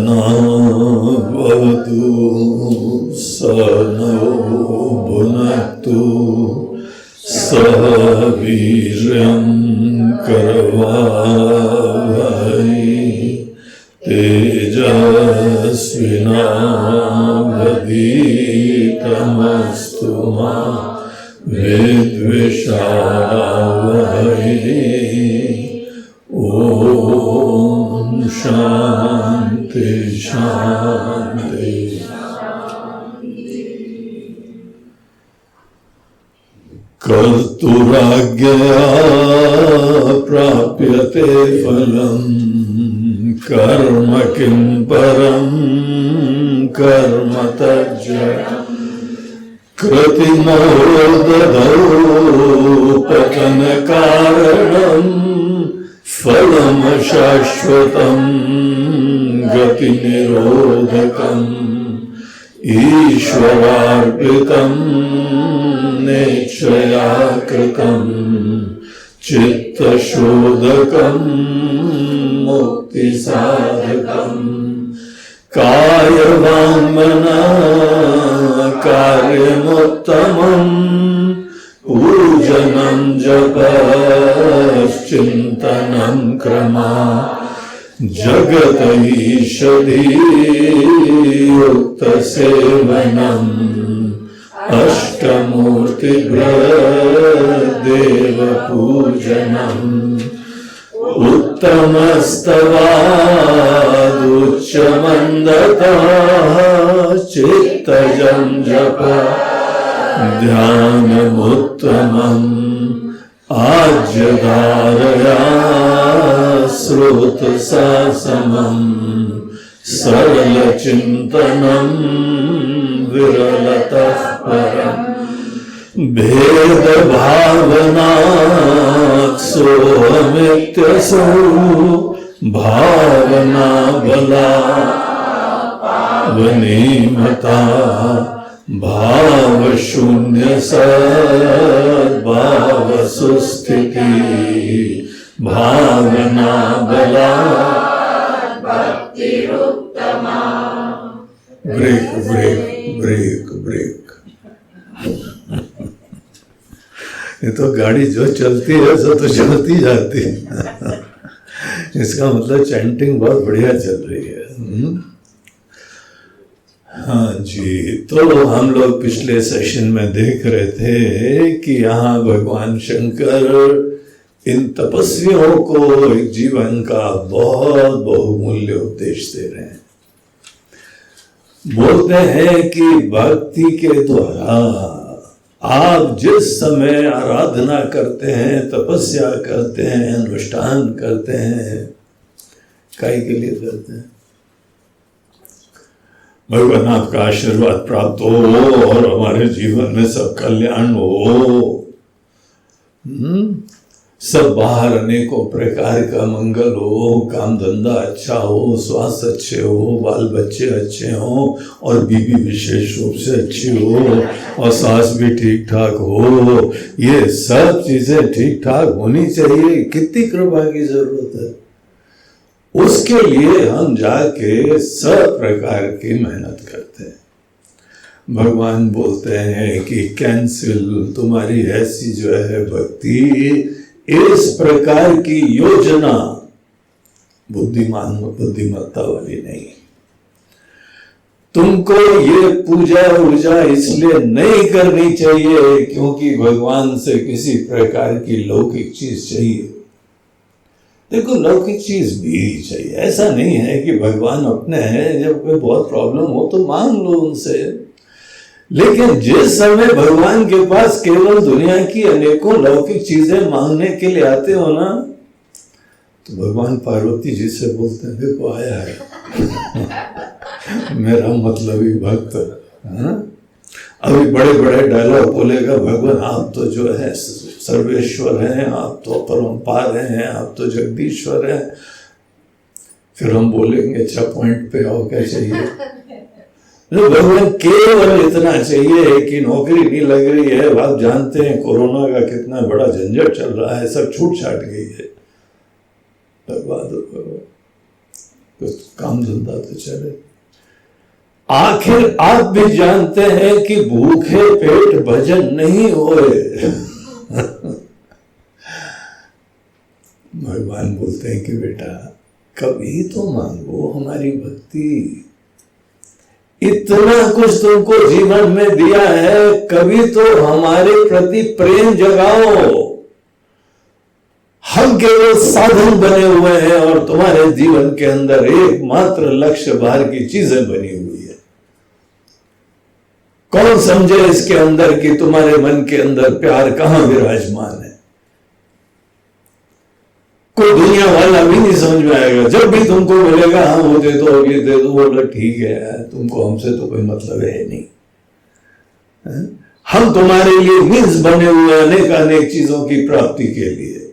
सहनावतु सहनौ भुनक्तु सह वीर्यं करवावहै तेजस्विनावधीतमस्तु मा विद्विषावहै। ओम शांति शांति। कर्तुराज्ञया प्राप्यते फलम् कर्म किं परं कर्म तज्जयम् कृतिमो ददौ पतन कारणम् फलम शाश्वतं गति निरोधकम् ईश्वरार्पितं नेच्छया कृतं चित्तशोधकं मुक्ति साधकम् कायवाङ्मना कार्यमुत्तमम् पूजनं जपश्चिन्तनं क्रमा जगत ईषदीयुक्तसेवनम् अष्टमूर्तिदेवपूजनम् उत्तमस्तवादुच्चमन्दता चित्तजं जप ध्यानमुत्तमम् आज्यधारया श्रुतसासमम् सरलचिन्तनं विरलतः परम् भेदभावनात् सोऽहमित्यसौ भावना बलावनीमता भावशून्य सद्भाव सुस्थिति भावना बला भक्तिरुत्तमा। Break break break break. ये तो गाड़ी जो चलती है सो तो चलती जाती है। इसका मतलब चैंटिंग बहुत बढ़िया चल रही है। हाँ जी, तो हम लोग पिछले सेशन में देख रहे थे कि यहाँ भगवान शंकर इन तपस्वियों को एक जीवन का बहुत बहुमूल्य उपदेश दे रहे हैं। बोलते हैं कि भक्ति के द्वारा आप जिस समय आराधना करते हैं, तपस्या करते हैं, अनुष्ठान करते हैं, काहे के लिए करते हैं? भगवान आपका आशीर्वाद प्राप्त हो और हमारे जीवन में सब कल्याण हो, सब बाहर अनेकों प्रकार का मंगल हो, काम धंधा अच्छा हो, स्वास्थ्य अच्छे हो, बाल बच्चे अच्छे हो और बीवी विशेष रूप से अच्छी हो और सास भी ठीक ठाक हो। ये सब चीजें ठीक ठाक होनी चाहिए। कितनी कृपा की जरूरत है। उसके लिए हम जाके सब प्रकार की मेहनत करते हैं। भगवान बोलते हैं कि कैंसिल, तुम्हारी ऐसी जो है भक्ति, इस प्रकार की योजना बुद्धिमत्ता वाली नहीं। तुमको ये पूजा वूजा इसलिए नहीं करनी चाहिए क्योंकि भगवान से किसी प्रकार की लौकिक चीज चाहिए। देखो, लौकिक चीज भी चाहिए, ऐसा नहीं है कि भगवान अपने हैं, जब कोई बहुत प्रॉब्लम हो तो मांग लो उनसे। लेकिन जिस समय भगवान के पास केवल दुनिया की अनेकों लौकिक चीजें मांगने के लिए आते हो ना, तो भगवान पार्वती जी से बोलते हैं, देखो आया है मेरा मतलबी भक्त। अभी बड़े बड़े डायलॉग बोलेगा भगवान, आप तो जो है सर्वेश्वर हैं, आप तो परमपार हैं, आप तो जगदीश्वर हैं। फिर हम बोलेंगे अच्छा पॉइंट पे आओ, क्या चाहिए? भगवान केवल इतना चाहिए कि नौकरी नहीं लग रही है। आप जानते हैं कोरोना का कितना बड़ा झंझट चल रहा है, सब छूट छाट गई है। कुछ काम धंधा तो चले। आखिर आप भी जानते हैं कि भूखे पेट भजन नहीं होए। भगवान बोलते हैं कि बेटा कभी तो मांगो हमारी भक्ति, इतना कुछ तुमको जीवन में दिया है, कभी तो हमारे प्रति प्रेम जगाओ। हम केवल साधन बने हुए हैं और तुम्हारे जीवन के अंदर एकमात्र लक्ष्य बाहर की चीजें बनी हुई है। कौन समझे इसके अंदर कि तुम्हारे मन के अंदर प्यार कहां विराजमान है? कोई दुनिया वाला भी नहीं समझ में आएगा। जब भी तुमको मिलेगा हाँ वो दे दो, ये दे दो, बोला ठीक है, तुमको हमसे तो कोई मतलब है नहीं। हम तुम्हारे लिए मीन्स बने हुए अनेक अनेक चीजों की प्राप्ति के लिए।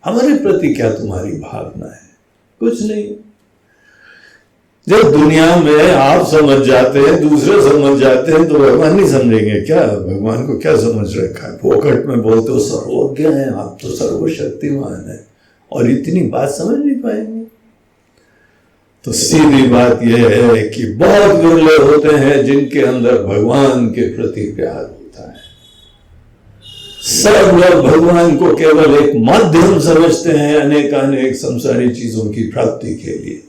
हमारे प्रति क्या तुम्हारी भावना है? कुछ नहीं। जब दुनिया में आप समझ जाते हैं, दूसरे समझ जाते हैं, तो भगवान नहीं समझेंगे क्या? भगवान को क्या समझ रखा है? फोकट में बोलते हो सर्वज्ञ हैं आप, तो सर्वशक्तिमान है, और इतनी बात समझ नहीं पाएंगे। तो सीधी बात यह है कि बहुत विरले होते हैं जिनके अंदर भगवान के प्रति प्यार होता है। सब लोग भगवान को केवल एक माध्यम समझते हैं अनेक संसारी चीजों की प्राप्ति के लिए।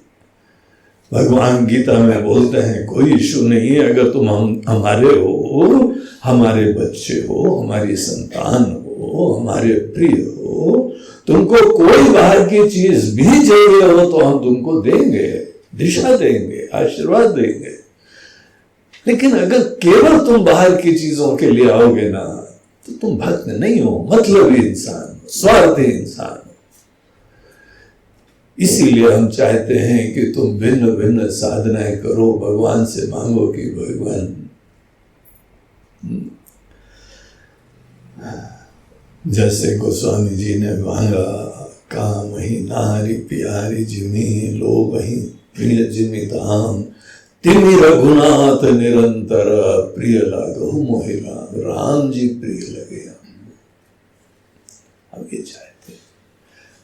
भगवान गीता में बोलते हैं कोई इश्यू नहीं है, अगर तुम हमारे हो, हमारे बच्चे हो, हमारी संतान हो, हमारे प्रिय हो, तुमको कोई बाहर की चीज भी चाहिए हो तो हम तुमको देंगे, दिशा देंगे, आशीर्वाद देंगे। लेकिन अगर केवल तुम बाहर की चीजों के लिए आओगे ना, तो तुम भक्त नहीं हो, मतलबी इंसान, स्वार्थी इंसान हो। इसीलिए हम चाहते हैं कि तुम भिन्न भिन्न साधनाएं करो, भगवान से मांगो कि भगवान जैसे गोस्वामी जी ने मांगा, काम ही नारी प्यारी जिमी, लोग ही प्रिय जिमी धाम, तिमि रघुनाथ निरंतर, प्रिय लागो मोहिला, राम जी प्रिय लगे। हम ये चाहते हैं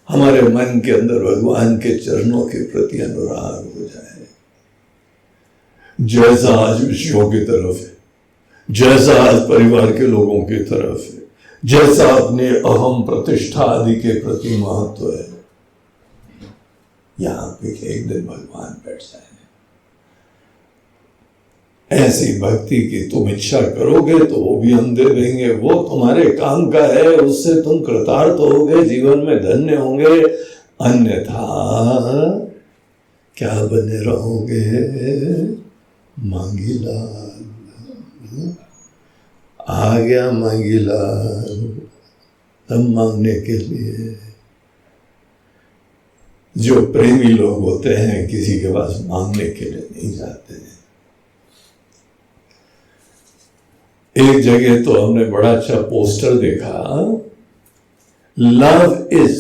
हमारे मन के अंदर भगवान के चरणों के प्रति अनुराग हो जाए। जैसा आज विषयों की तरफ है, जैसा आज परिवार के लोगों की तरफ है, जैसा अपने अहम प्रतिष्ठा आदि के प्रति महत्व है, यहां पे एक दिन भगवान बैठ जाए। ऐसी भक्ति की तुम इच्छा करोगे तो वो भी हम दे देंगे, वो तुम्हारे काम का है, उससे तुम कृतार्थ होगे, जीवन में धन्य होंगे। अन्यथा क्या बने रहोगे? मांगीलाल आ गया, मांगीलाल तब मांगने के लिए। जो प्रेमी लोग होते हैं किसी के पास मांगने के लिए नहीं जाते हैं। एक जगह तो हमने बड़ा अच्छा पोस्टर देखा, लव इज,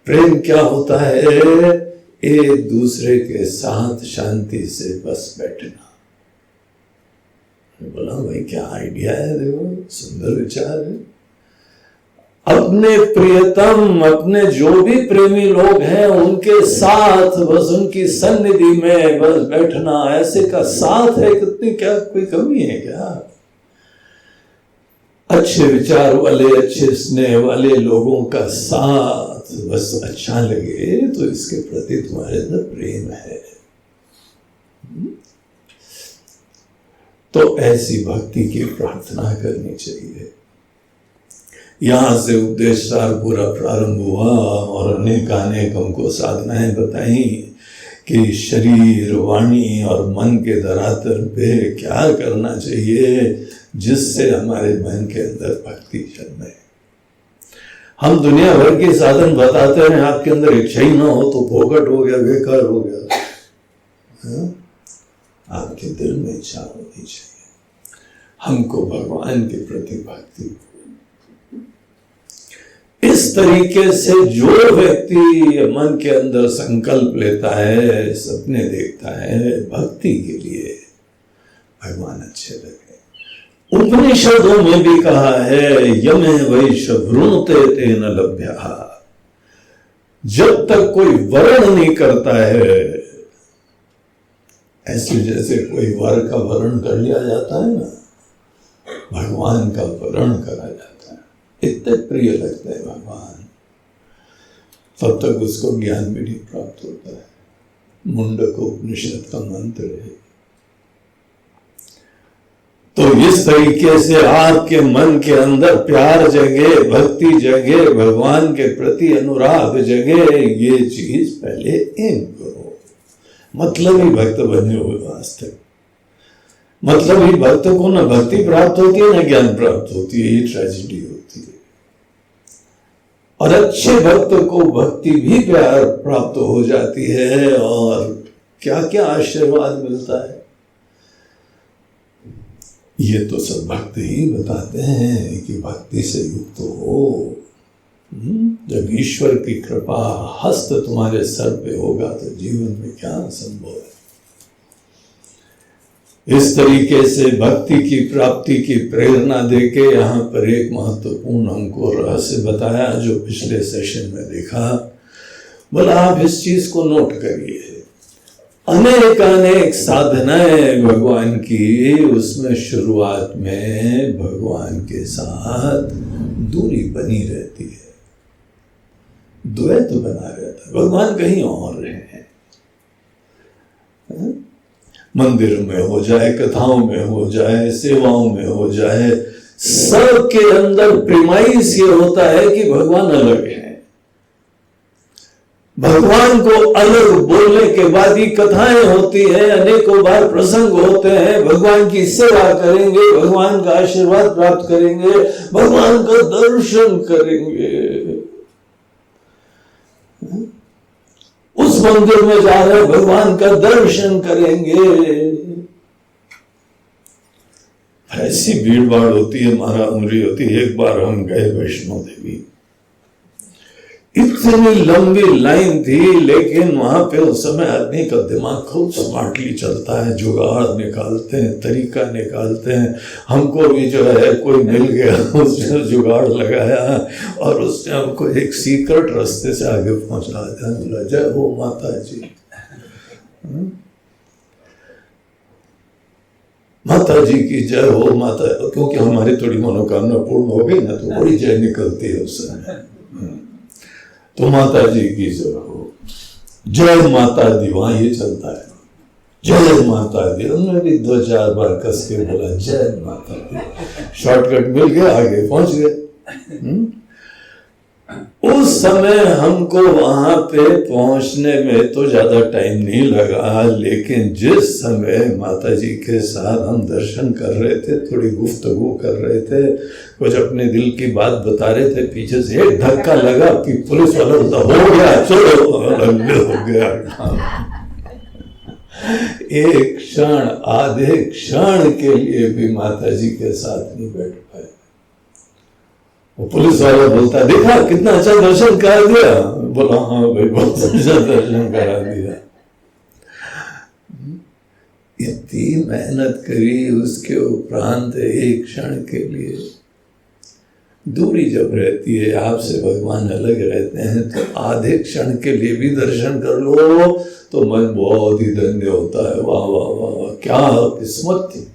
प्रेम क्या होता है? एक दूसरे के साथ शांति से बस बैठना। बोला भाई क्या आइडिया है, देखो सुंदर विचार है। अपने प्रियतम, अपने जो भी प्रेमी लोग हैं उनके साथ बस उनकी सन्निधि में बस बैठना, ऐसे का साथ है। कितनी क्या कोई कमी है क्या? अच्छे विचार वाले, अच्छे स्नेह वाले लोगों का साथ बस अच्छा लगे तो इसके प्रति तुम्हारे अंदर प्रेम है। तो ऐसी भक्ति की प्रार्थना करनी चाहिए। यहां से उपदेश सार पूरा प्रारंभ हुआ और अनेक हमको साधनाएं बताई कि शरीर, वाणी और मन के धरातल पे क्या करना चाहिए जिससे हमारे मन के अंदर भक्ति जन्मे। हम दुनिया भर के साधन बताते हैं, आपके अंदर इच्छा ही ना हो तो फोकट हो गया, बेकार हो गया। आपके दिल में इच्छा होनी चाहिए। हमको भगवान के प्रति भक्ति। इस तरीके से जो व्यक्ति मन के अंदर संकल्प लेता है, सपने देखता है भक्ति के लिए, भगवान अच्छे लगे। उपनिषदों में भी कहा है, यमे वैश वृणुते तेन लभ्यः, जब तक कोई वर्ण नहीं करता है, ऐसे जैसे कोई वर का वर्ण कर लिया जाता है ना, भगवान का वर्ण करा जाता है, इतने प्रिय लगते हैं भगवान, तब तक उसको ज्ञान भी नहीं प्राप्त होता है। मुंडक उपनिषद का मंत्र है। तो इस तरीके से आपके मन के अंदर प्यार जगे, भक्ति जगे, भगवान के प्रति अनुराग जगे, ये चीज पहले एम करो। मतलब ही भक्त बने हुए वास्तव, मतलब ही भक्त को ना भक्ति प्राप्त होती है ना ज्ञान प्राप्त होती है, ये ट्रेजेडी होती है। और अच्छे भक्त को भक्ति भी प्यार प्राप्त हो जाती है, और क्या क्या आशीर्वाद मिलता है ये तो सब भक्त ही बताते हैं कि भक्ति से युक्त हो। जब ईश्वर की कृपा हस्त तुम्हारे सर पे होगा तो जीवन में क्या संभव है। इस तरीके से भक्ति की प्राप्ति की प्रेरणा देके यहाँ पर एक महत्वपूर्ण हमको रहस्य बताया, जो पिछले सेशन में देखा। बोला आप इस चीज को नोट करिए, अनेक अनेक साधनाएं भगवान की, उसमें शुरुआत में भगवान के साथ दूरी बनी रहती है, द्वैत बना रहता है, भगवान कहीं और रहे हैं। मंदिर में हो जाए, कथाओं में हो जाए, सेवाओं में हो जाए, सबके अंदर प्रीमाइस ये होता है कि भगवान अलग है। भगवान को अलग बोलने के बाद ही कथाएं होती हैं, अनेकों बार प्रसंग होते हैं, भगवान की सेवा करेंगे, भगवान का आशीर्वाद प्राप्त करेंगे, भगवान का दर्शन करेंगे। उस मंदिर में जा रहे भगवान का दर्शन करेंगे। ऐसी भीड़ भाड़ होती है, मारा उमरी होती है। एक बार हम गए वैष्णो देवी, इतनी लंबी लाइन थी, लेकिन वहां पे उस समय आदमी का दिमाग खूब स्मार्टली चलता है, जुगाड़ निकालते हैं, तरीका निकालते हैं। हमको भी जो है कोई मिल गया, उसने जुगाड़ लगाया और उसने हमको एक सीक्रेट रास्ते से आगे पहुंचा दिया। बोला जय हो माता जी, माता जी की जय हो माता, क्योंकि हमारी थोड़ी मनोकामना पूर्ण हो गई ना, तो बड़ी जय निकलती है उस समय। तो माता जी की जय हो, जय माता दी, वहां ये चलता है, जय माता दी। उन्होंने भी 2-4 बार कस के बोला जय माता दी, शॉर्टकट मिल गया, आगे पहुंच गए। उस समय हमको वहां पे पहुंचने में तो ज्यादा टाइम नहीं लगा, लेकिन जिस समय माता जी के साथ हम दर्शन कर रहे थे, थोड़ी गुफ्तगू कर रहे थे, कुछ अपने दिल की बात बता रहे थे, पीछे से एक धक्का लगा कि पुलिस वाला हो गया, चलो हो गया। एक क्षण, आधे क्षण के लिए भी माता जी के साथ नहीं बैठ पाए। वो पुलिस वाला बोलता, देखा कितना अच्छा दर्शन करा दिया। बोला हाँ भाई, बहुत अच्छा दर्शन करा दिया। इतनी मेहनत करी, उसके उपरांत एक क्षण के लिए दूरी जब रहती है, आपसे भगवान अलग रहते हैं, तो आधे क्षण के लिए भी दर्शन कर लो तो मन बहुत ही धन्य होता है। वाह वाह वाह वाह, क्या किस्मत थी।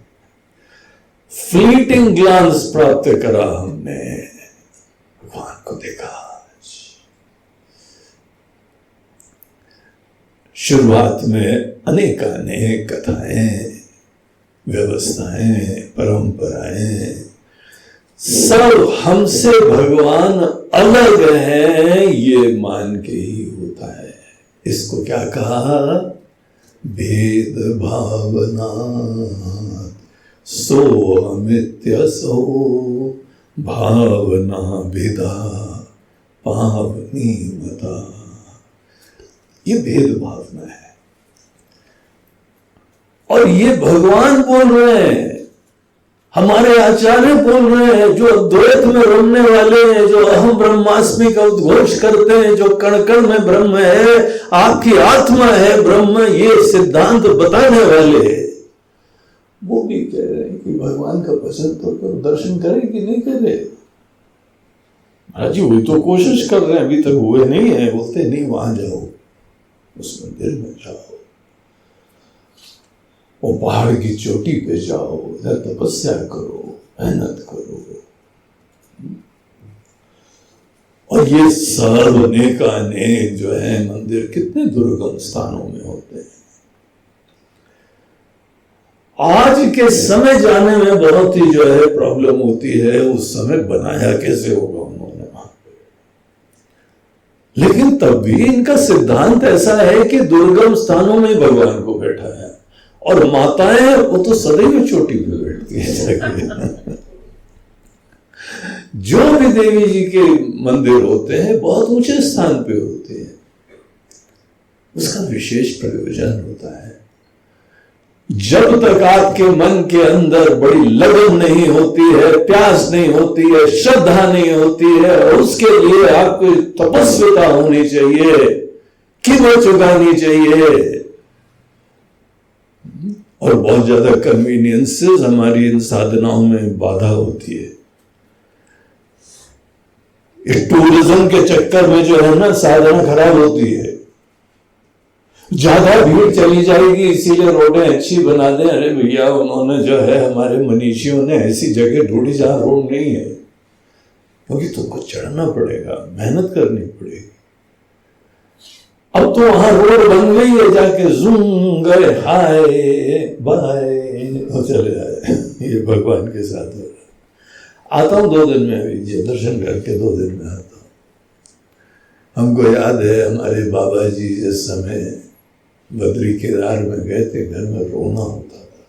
फ्लीटिंग ग्लांस प्राप्त करा हमने, भगवान को देखा। शुरुआत में अनेक अनेक कथाएं, व्यवस्थाएं, परंपराएं, सब हमसे भगवान अलग हैं ये मान के ही होता है। इसको क्या कहा? भेद भावना सो अमित्य सो भावना भेदा पावनी मता। ये भेद भावना है, और ये भगवान बोल रहे हैं, हमारे आचार्य बोल रहे हैं, जो द्वैत में रमने वाले हैं, जो अहम ब्रह्मास्मि का उद्घोष करते हैं, जो कण कण में ब्रह्म है, आपकी आत्मा है ब्रह्म, ये सिद्धांत बताने वाले, वो भी कह रहे हैं कि भगवान का पसंद तो करो, दर्शन करे कि नहीं करे। महाराज जी वही तो कोशिश कर रहे हैं, अभी तक हुए नहीं है। बोलते नहीं, वहां जाओ, उस मंदिर में जाओ, वो पहाड़ की चोटी पे जाओ, उधर तपस्या करो, मेहनत करो। और ये सब अनेक अनेक जो है मंदिर कितने दुर्गम स्थानों में होते हैं। आज के समय जाने में बहुत ही जो है प्रॉब्लम होती है, उस समय बनाया कैसे होगा उन्होंने वहां पे। लेकिन तब भी इनका सिद्धांत ऐसा है कि दुर्गम स्थानों में भगवान को बैठा है, और माताएं वो तो सदैव चोटी पे बैठती है। जो भी देवी जी के मंदिर होते हैं बहुत ऊंचे स्थान पे होते हैं, उसका विशेष प्रयोजन होता है। जब तक आपके मन के अंदर बड़ी लगन नहीं होती है, प्यास नहीं होती है, श्रद्धा नहीं होती है, और उसके लिए आपको तपस्विता होनी चाहिए, कीमत चुकानी चाहिए, और बहुत ज्यादा कन्वीनियंसेस हमारी इन साधनाओं में बाधा होती है। टूरिज्म के चक्कर में जो है ना साधना खराब होती है, ज्यादा भीड़ चली जाएगी इसीलिए रोडें अच्छी बना दें। अरे भैया उन्होंने जो है हमारे मनीषियों ने ऐसी जगह ढूंढी जहां रोड नहीं है, क्योंकि तुमको चढ़ना पड़ेगा, मेहनत करनी पड़ेगी। अब तो वहां रोड बन गई है, जाके जूम गए, हाय बाय चले जाए। ये भगवान के साथ हो रहा। आता हूं 2 दिन में, अभी दर्शन करके 2 दिन में आता हूं। हमको याद है हमारे बाबा जी जिस समय बद्री केदार में गए थे, घर में रोना होता था,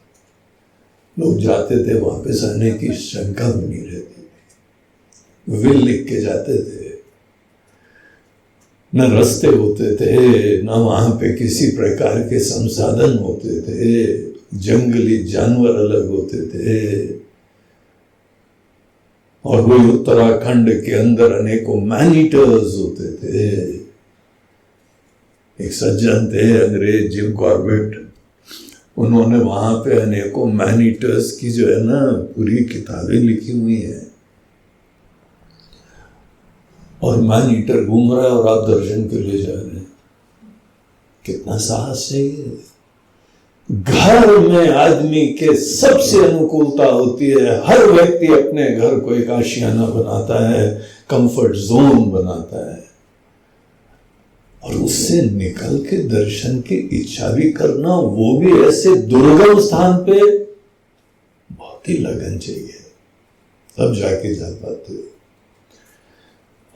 लोग जाते थे वापस आने की शंका बनी रहती थी, विल लिख के जाते थे, न रास्ते होते थे, न वहां पे किसी प्रकार के संसाधन होते थे, जंगली जानवर अलग होते थे, और वही उत्तराखंड के अंदर अनेकों मैनीटर्स होते थे। एक सज्जन थे अंग्रेज जिम कॉर्बेट, उन्होंने वहां पे अनेकों मैनीटर्स की जो है ना पूरी किताबें लिखी हुई हैं, और मैनीटर घूम रहा है और आप दर्शन के लिए जा रहे हैं। कितना साहस चाहिए। घर में आदमी के सबसे अनुकूलता होती है, हर व्यक्ति अपने घर को एक आशियाना बनाता है, कंफर्ट जोन बनाता है, और उससे निकल के दर्शन की इच्छा भी करना, वो भी ऐसे दुर्गम स्थान पे, बहुत ही लगन चाहिए, तब जाके जा पाते हो।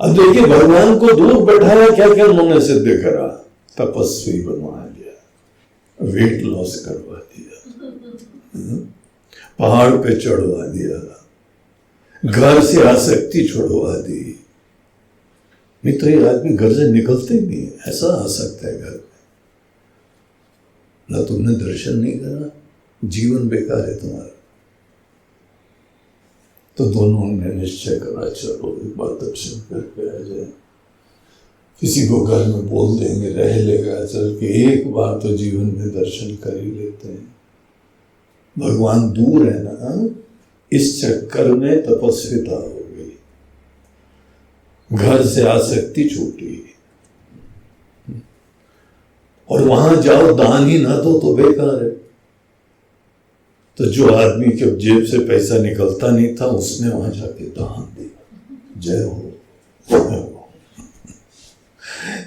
अब देखिए भगवान को दूर बैठाया, क्या क्या उन्होंने सिद्ध करा, तपस्वी बनवा दिया, वेट लॉस करवा दिया, पहाड़ पे चढ़वा दिया, घर से आसक्ति छोड़वा दी। नहीं तो ये आदमी घर से निकलते ही नहीं है, ऐसा आ सकता है घर में। ना तुमने दर्शन नहीं करा, जीवन बेकार है तुम्हारा। तो दोनों ने निश्चय करा, चलो एक बार दर्शन करके आ जाए। किसी को घर में बोल देंगे, रह लेगा, चल के एक बार तो जीवन में दर्शन कर ही लेते हैं। भगवान दूर है ना, इस चक्कर में तपस्विता हो गई, घर से आसक्ति छूटी, और वहां जाओ दान ही ना दो तो बेकार है। तो जो आदमी के जेब से पैसा निकलता नहीं था, उसने वहां जाके दान दिया। जय हो, जय हो।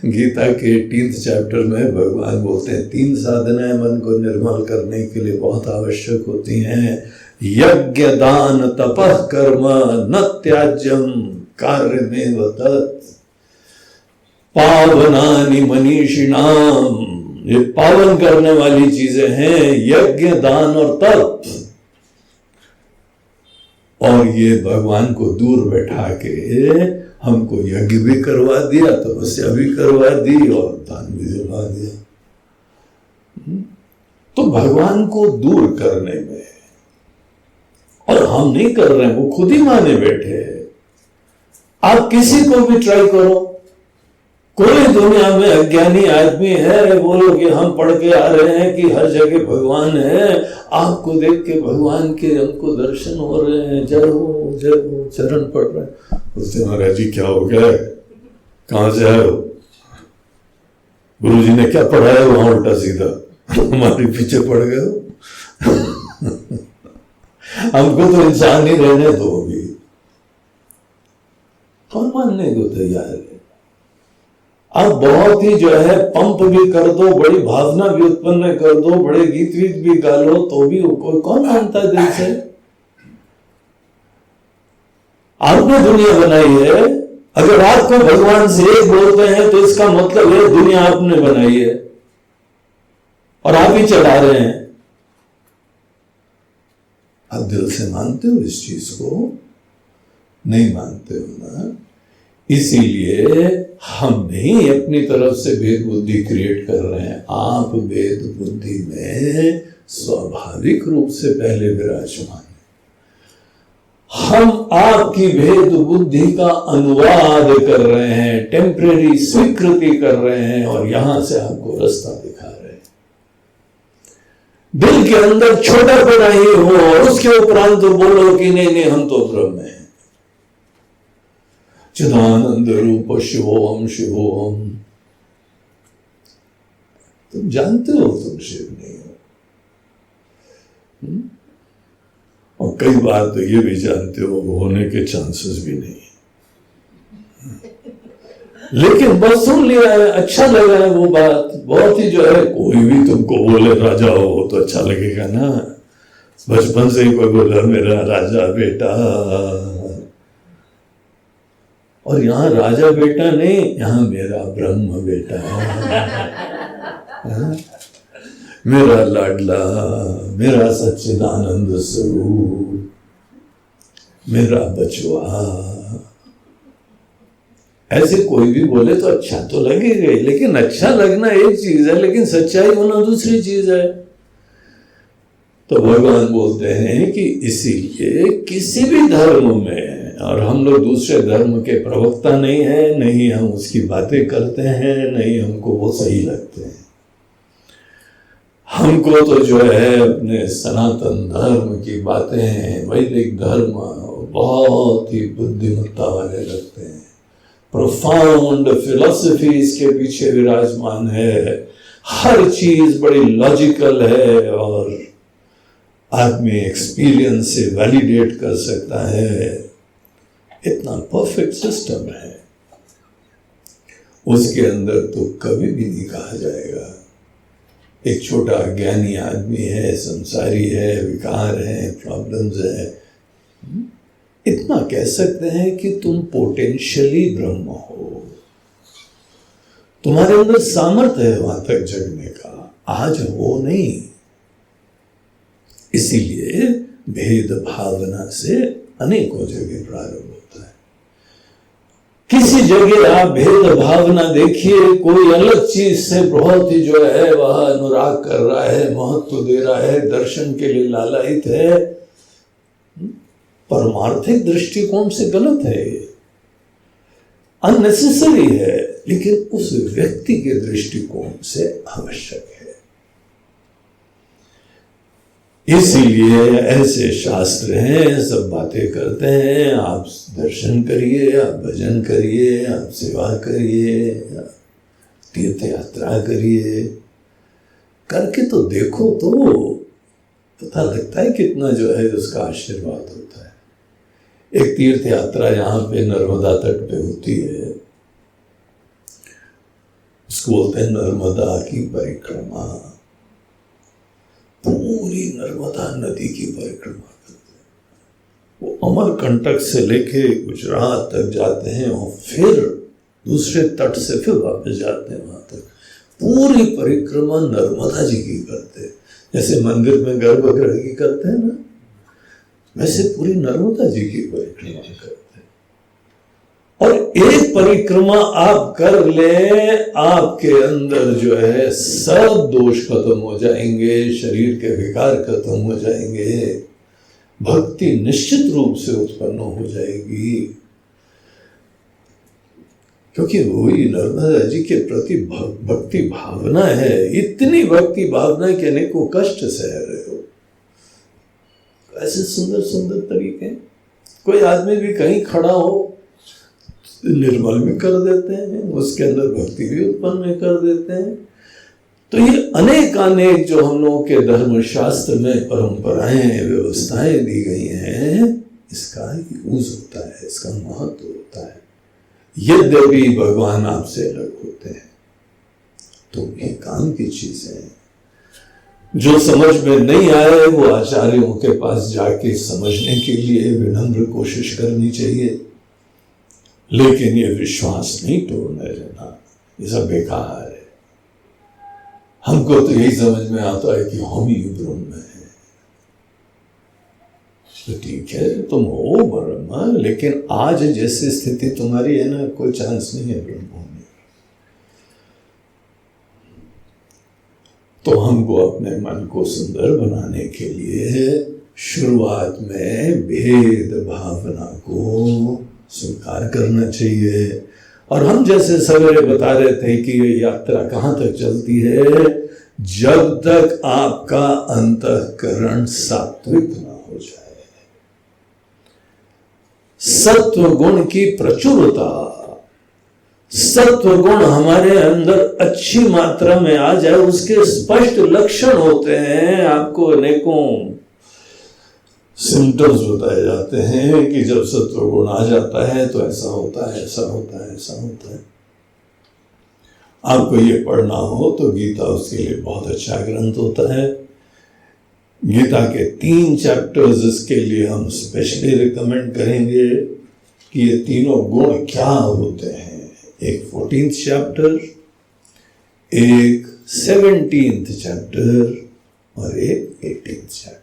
गीता के 18th चैप्टर में भगवान बोलते हैं 3 साधनाएं मन को निर्मल करने के लिए बहुत आवश्यक होती हैं। यज्ञ दान तपः कर्म न त्याज्यम कार्यमेव तत् पावनानि मनीषिणाम। ये पावन करने वाली चीजें हैं, यज्ञ दान और तप। और ये भगवान को दूर बैठा के हमको यज्ञ भी करवा दिया, तपस्या भी करवा दी, और दान भी दिलवा दिया। तो भगवान को दूर करने में, और हम नहीं कर रहे हैं, वो खुद ही माने बैठे हैं। आप किसी को भी ट्राई करो, कोई दुनिया में अज्ञानी आदमी है, बोलो कि हम पढ़ के आ रहे हैं कि हर जगह भगवान है, आपको देख के भगवान के हमको दर्शन हो रहे हैं, जय हो चरण पढ़ रहे हैं, बोलते महाराज जी क्या हो गया, कहाँ से आए हो, गुरु जी ने क्या पढ़ाया वहां उल्टा सीधा, हमारे पीछे पड़ गए हो। हमको तो इंसान ही रहने दो, अभी कौन मानने को तैयार है। आप बहुत ही जो है पंप भी कर दो, बड़ी भावना भी उत्पन्न कर दो, बड़े गीत वीत भी गा लो, तो भी कोई कौन मानता है दिल से। आपने दुनिया बनाई है, अगर आपको भगवान से एक बोलते हैं तो इसका मतलब है दुनिया आपने बनाई है और आप ही चला रहे हैं। आप दिल से मानते हो इस चीज को? नहीं मानते हो ना। इसीलिए हम नहीं अपनी तरफ से भेद बुद्धि क्रिएट कर रहे हैं, आप भेद बुद्धि में स्वाभाविक रूप से पहले विराजमान है। हम आपकी भेद बुद्धि का अनुवाद कर रहे हैं, टेम्परेरी स्वीकृति कर रहे हैं और यहां से आपको रास्ता दिखा रहे हैं। दिल के अंदर छोटा पड़ा ही हो और उसके उपरांत तो बोलो कि नहीं नहीं हम तो ब्रह्म हैं, चिदानंद रूप शिवोहम शिवोहम। तुम जानते हो तुम शिव नहीं हो, और कई बार तो ये भी जानते हो होने के चांसेस भी नहीं, लेकिन बस सुन लिया है, अच्छा लगा है वो बात। बहुत ही जो है, कोई भी तुमको बोले राजा हो तो अच्छा लगेगा ना। बचपन से ही कोई बोला मेरा राजा बेटा, और यहाँ राजा बेटा नहीं, यहाँ मेरा ब्रह्म बेटा है, मेरा लाडला, मेरा सच्चिदानंद स्वरूप, मेरा बचवा। ऐसे कोई भी बोले तो अच्छा तो लगेगा, लेकिन अच्छा लगना एक चीज है, लेकिन सच्चाई होना दूसरी चीज है। तो भगवान बोलते हैं कि इसीलिए किसी भी धर्म में, और हम लोग दूसरे धर्म के प्रवक्ता नहीं है, नहीं हम उसकी बातें करते हैं, नहीं हमको वो सही लगते हैं। हमको तो जो है अपने सनातन धर्म की बातें, वैदिक धर्म बहुत ही बुद्धिमत्ता वाले लगते हैं। प्रोफाउंड फिलॉसफी इसके पीछे विराजमान है, हर चीज बड़ी लॉजिकल है और आदमी एक्सपीरियंस से वैलिडेट कर सकता है। इतना परफेक्ट सिस्टम है, उसके अंदर तो कभी भी नहीं कहा जाएगा एक छोटा अज्ञानी आदमी है, संसारी है, विकार है, प्रॉब्लम्स है। इतना कह सकते हैं कि तुम पोटेंशियली ब्रह्म हो, तुम्हारे अंदर सामर्थ्य है वहां तक जगने का, आज हो नहीं। इसीलिए भेद भावना से अनेकों जगह प्रारंभ होता है। किसी जगह आप भेद भावना देखिए, कोई अलग चीज से बहुत ही जो है वह अनुराग कर रहा है, महत्व दे रहा है, दर्शन के लिए लालायित है, परमार्थिक दृष्टिकोण से गलत है, ये अननेसेसरी है, लेकिन उस व्यक्ति के दृष्टिकोण से आवश्यक है। इसीलिए ऐसे शास्त्र हैं, सब बातें करते हैं, आप दर्शन करिए, आप भजन करिए, आप सेवा करिए, तीर्थ यात्रा करिए, करके तो देखो तो पता लगता है कितना जो है उसका आशीर्वाद होता है। एक तीर्थ यात्रा यहाँ पे नर्मदा तट पे होती है, उसको बोलते हैं नर्मदा की परिक्रमा। पूरी नर्मदा नदी की परिक्रमा करते हैं, वो अमरकंटक से लेके गुजरात तक जाते हैं और फिर दूसरे तट से फिर वापस जाते हैं वहां तक। पूरी परिक्रमा नर्मदा जी की करते हैं, जैसे मंदिर में गर्भगृह की करते हैं ना, वैसे पूरी नर्मदा जी की परिक्रमा करते हैं। और एक परिक्रमा आप कर ले, आपके अंदर जो है सब दोष खत्म हो जाएंगे, शरीर के विकार खत्म हो जाएंगे, भक्ति निश्चित रूप से उत्पन्न हो जाएगी। क्योंकि वही नर्मदा जी के प्रति भक्ति भावना है। इतनी भक्ति भावना के अनेकों कष्ट सह रहे हो, ऐसे सुंदर सुंदर तरीके। कोई आदमी भी कहीं खड़ा हो, निर्मल भी कर देते हैं, उसके अंदर भक्ति भी उत्पन्न कर देते हैं। तो ये अनेक जो हम लोगों के धर्म शास्त्र में परंपराएं व्यवस्थाएं दी गई हैं, इसका यूज होता है, इसका महत्व होता है। यद्यपि भगवान आपसे अलग होते हैं तो ये काम की चीजें हैं। जो समझ में नहीं आए वो आचार्यों के पास जाके समझने के लिए विनम्र कोशिश करनी चाहिए, लेकिन ये विश्वास नहीं तोड़ने देना, ये सब बेकार है। हमको तो यही समझ में आता है कि हम ही ब्रह्म है। तो ठीक है, तुम हो ब्रह्म, लेकिन आज जैसी स्थिति तुम्हारी है ना, कोई चांस नहीं है ब्रह्म होने। तो हमको अपने मन को सुंदर बनाने के लिए शुरुआत में भेद भावना को स्वीकार करना चाहिए। और हम जैसे सवेरे बता रहे थे कि ये यात्रा कहाँ तक चलती है, जब तक आपका अंतःकरण सात्विक ना हो जाए, सत्व गुण की प्रचुरता, सत्व गुण हमारे अंदर अच्छी मात्रा में आ जाए, उसके स्पष्ट लक्षण होते हैं। आपको अनेकों सिम्टम्स बताए जाते हैं कि जब सत्व गुण आ जाता है तो ऐसा होता है, ऐसा होता है, ऐसा होता है। आपको ये पढ़ना हो तो गीता उसके लिए बहुत अच्छा ग्रंथ होता है। गीता के 3 चैप्टर्स इसके लिए हम स्पेशली रिकमेंड करेंगे कि ये तीनों गुण क्या होते हैं। एक 14th चैप्टर, एक 17th चैप्टर और एक 18th चैप्टर।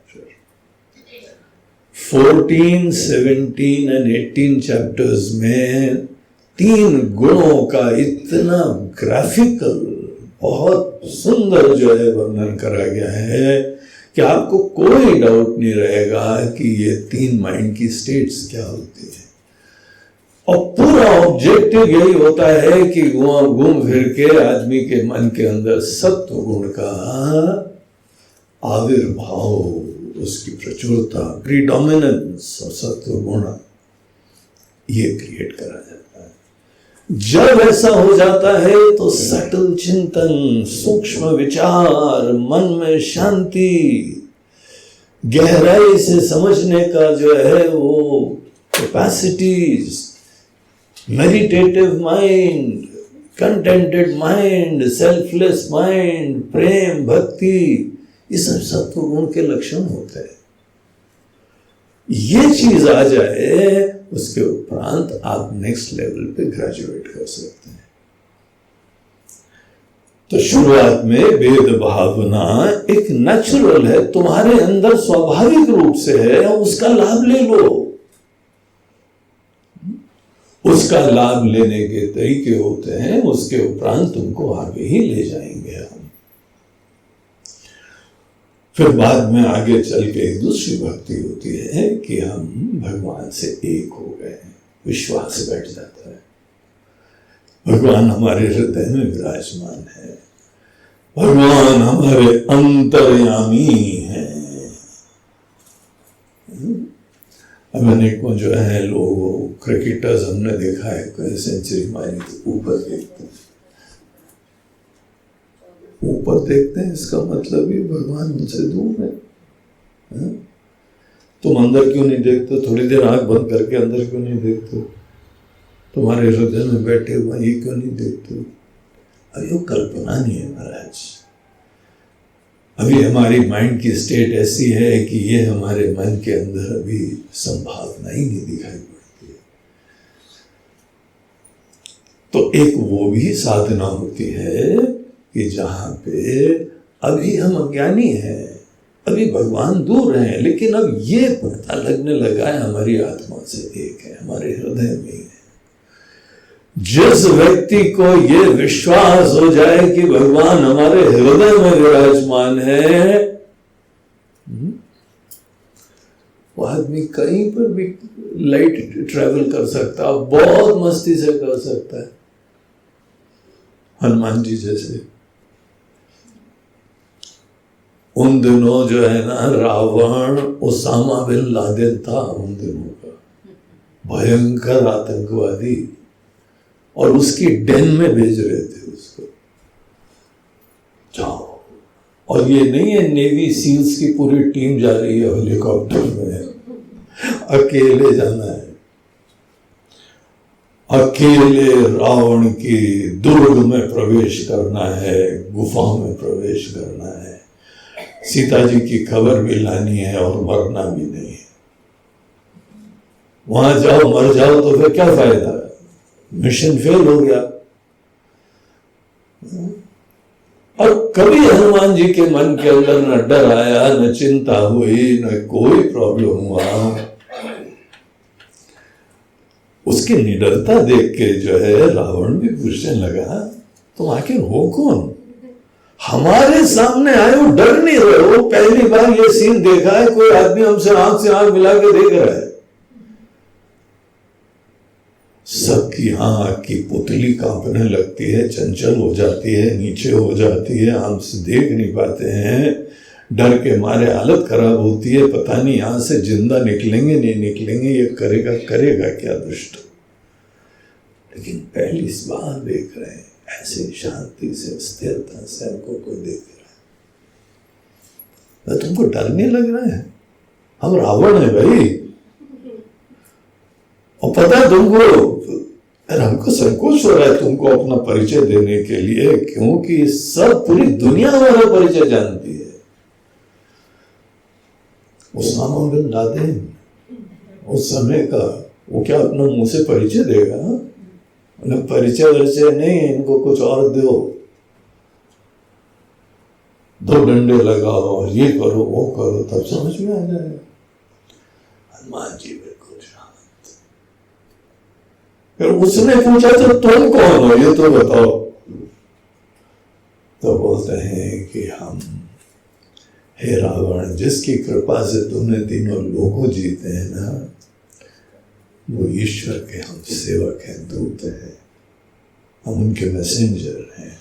14, 17 एंड 18 चैप्टर्स में 3 गुणों का इतना ग्राफिकल, बहुत सुंदर जो है वर्णन करा गया है कि आपको कोई डाउट नहीं रहेगा कि ये 3 माइंड की स्टेट्स क्या होती है। और पूरा ऑब्जेक्टिव यही होता है कि घूम फिर के आदमी के मन के अंदर सत्व गुण का आविर्भाव, उसकी प्रचुरता, प्रीडोमिनेंस और सत्व गुण ये क्रिएट करा जाता है। जब ऐसा हो जाता है तो सटल चिंतन, सूक्ष्म विचार, मन में शांति, गहराई से समझने का जो है वो capacities, meditative mind, contented mind, selfless mind, प्रेम, भक्ति, ये सब सत्व गुण के लक्षण होते हैं। ये चीज आ जाए, उसके उपरांत आप नेक्स्ट लेवल पे ग्रेजुएट कर सकते हैं। तो शुरुआत में भेद भावना एक नेचुरल है, तुम्हारे अंदर स्वाभाविक रूप से है, उसका लाभ ले लो। उसका लाभ लेने के तरीके होते हैं, उसके उपरांत तुमको आगे ही ले जाएंगे हम। फिर बाद में आगे चल के एक दूसरी भक्ति होती है कि हम भगवान से एक हो गए, विश्वास बैठ जाता है। भगवान हमारे हृदय में विराजमान है, भगवान हमारे अंतर्यामी हैं। अब अनेकों जो है लोग क्रिकेटर्स हमने देखा है, कोई सेंचुरी मारी तो ऊपर देखते हैं, ऊपर देखते हैं, इसका मतलब ही भगवान उनसे दूर है। तुम अंदर क्यों नहीं देखते? थोड़ी देर आंख बंद करके अंदर क्यों नहीं देखते? तुम्हारे हृदय में बैठे हुए ये क्यों नहीं देखते? अब ये कल्पना नहीं है महाराज। अभी हमारी माइंड की स्टेट ऐसी है कि ये हमारे मन के अंदर अभी संभावना ही नहीं दिखाई पड़ती है। तो एक वो भी साधना होती है कि जहां पे अभी हम अज्ञानी हैं, अभी भगवान दूर हैं, लेकिन अब ये पता लगने लगा है हमारी आत्मा से एक है, हमारे हृदय में है। जिस व्यक्ति को ये विश्वास हो जाए कि भगवान हमारे हृदय में विराजमान है, वो आदमी कहीं पर भी लाइट ट्रैवल कर सकता है, बहुत मस्ती से कर सकता है। हनुमान जी जैसे उन दिनों जो है ना, रावण ओसामा बिन लादेन था, उन दिनों का भयंकर आतंकवादी, और उसकी डेन में भेज रहे थे उसको, जाओ। और ये नहीं है नेवी सील्स की पूरी टीम जा रही है हेलीकॉप्टर में, अकेले जाना है, अकेले रावण की दुर्ग में प्रवेश करना है, गुफा में प्रवेश करना है, सीता जी की खबर भी लानी है और मरना भी नहीं है। वहां जाओ मर जाओ तो फिर क्या फायदा, मिशन फेल हो गया। और कभी हनुमान जी के मन के अंदर न डर आया, न चिंता हुई, न कोई प्रॉब्लम हुआ। उसकी निडरता देख के जो है रावण भी पूछने लगा, तुम आखिर हो कौन, हमारे सामने आए हो, डर नहीं रहे हो, पहली बार ये सीन देखा है, कोई आदमी हमसे आंख मिला के देख रहा है। सबकी आंख की पुतली कांपने लगती है, चंचल हो जाती है, नीचे हो जाती है, हमसे देख नहीं पाते हैं, डर के मारे हालत खराब होती है, पता नहीं यहां से जिंदा निकलेंगे नहीं निकलेंगे, ये करेगा क्या दुष्ट। लेकिन पहली बार देख रहे हैं ऐसे शांति से, स्थिरता से हमको कोई देख रहा है। तुमको डर नहीं लग रहा है, हम रावण है भाई, और पता है तुमको, हमको संकोच हो रहा है तुमको अपना परिचय देने के लिए, क्योंकि सब पूरी दुनिया हमारा परिचय जानती है। उसामा बिन लादेन उस समय का, वो क्या अपना मुंह से परिचय देगा, उन्हें परिचय नहीं, इनको कुछ और दो, दो डंडे लगाओ और ये करो वो करो, तब समझ में आ जाएगा। हनुमान जी बिल्कुल शांत। फिर उसने पूछा तो तुम कौन हो, ये तो बताओ। तो बोलते हैं कि हम, हे रावण, जिसकी कृपा से तुमने तीनों लोगों जीते हैं ना, वो ईश्वर के हम सेवक हैं, दूत हैं, हम उनके मैसेंजर हैं,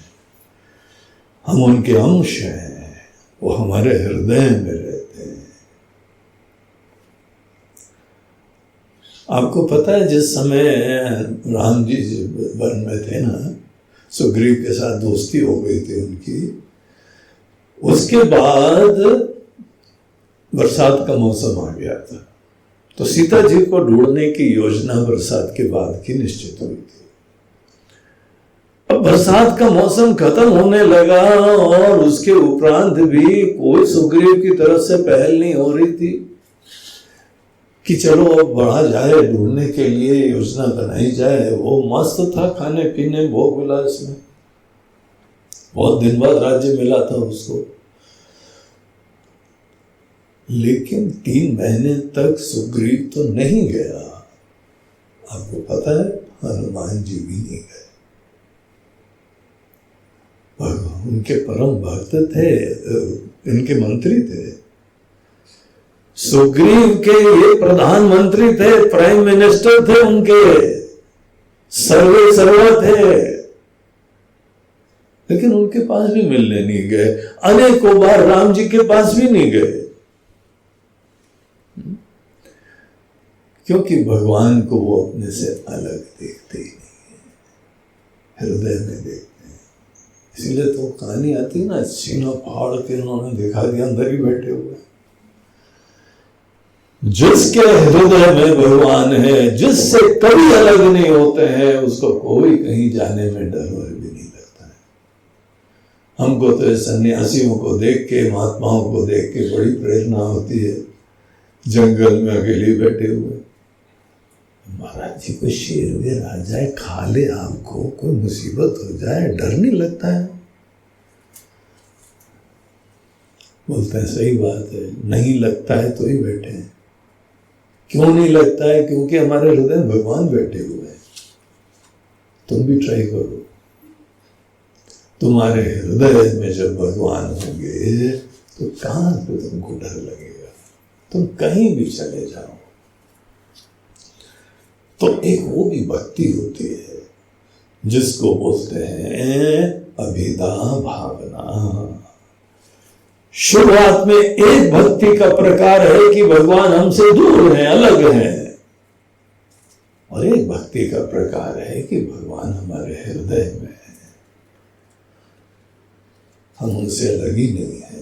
हम उनके अंश हैं, वो हमारे हृदय में रहते हैं। आपको पता है जिस समय राम जी वन में थे ना, सुग्रीव के साथ दोस्ती हो गई थी उनकी, उसके बाद बरसात का मौसम आ गया था, तो सीता जी को ढूंढने की योजना बरसात के बाद की निश्चित हुई थी। अब बरसात का मौसम खत्म होने लगा और उसके उपरांत भी कोई सुग्रीव की तरफ से पहल नहीं हो रही थी कि चलो अब बढ़ा जाए, ढूंढने के लिए योजना बनाई जाए। वो मस्त था खाने पीने भोग विलास में, बहुत दिन बाद राज्य मिला था उसको, लेकिन 3 महीने तक सुग्रीव तो नहीं गया। आपको पता है हनुमान जी भी नहीं गए, उनके परम भक्त थे, इनके मंत्री थे, सुग्रीव के ये प्रधानमंत्री थे, प्राइम मिनिस्टर थे, उनके सर्वे सर्वा थे, लेकिन उनके पास भी मिलने नहीं गए। अनेकों बार राम जी के पास भी नहीं गए, क्योंकि भगवान को वो अपने से अलग देखते ही नहीं है, हृदय में देखते हैं। इसीलिए तो कहानी आती ना, सीना फाड़ के उन्होंने दिखा दिया अंदर ही बैठे हुए। जिसके हृदय में भगवान है, जिससे कभी अलग नहीं होते हैं, उसको कोई कहीं जाने में डर भी नहीं लगता है। हमको तो सन्यासियों को देख के, महात्माओं को देख के बड़ी प्रेरणा होती है, जंगल में अकेले बैठे हुए। महाराज जी कोई शेर वेर आ जाए, खा ले आपको, कोई मुसीबत हो जाए, डर नहीं लगता है। बोलते हैं सही बात है, नहीं लगता है तो ही बैठे हैं। क्यों नहीं लगता है? क्योंकि हमारे हृदय में भगवान बैठे हुए हैं। तुम भी ट्राई करो, तुम्हारे हृदय में जब भगवान होंगे तो कहां पे तुमको डर लगेगा, तुम कहीं भी चले जाओ। तो एक वो भी भक्ति होती है जिसको बोलते हैं अभिधा भावना। शुरुआत में एक भक्ति का प्रकार है कि भगवान हमसे दूर हैं, अलग हैं, और एक भक्ति का प्रकार है कि भगवान हमारे हृदय में है, हम उनसे अलग ही नहीं है।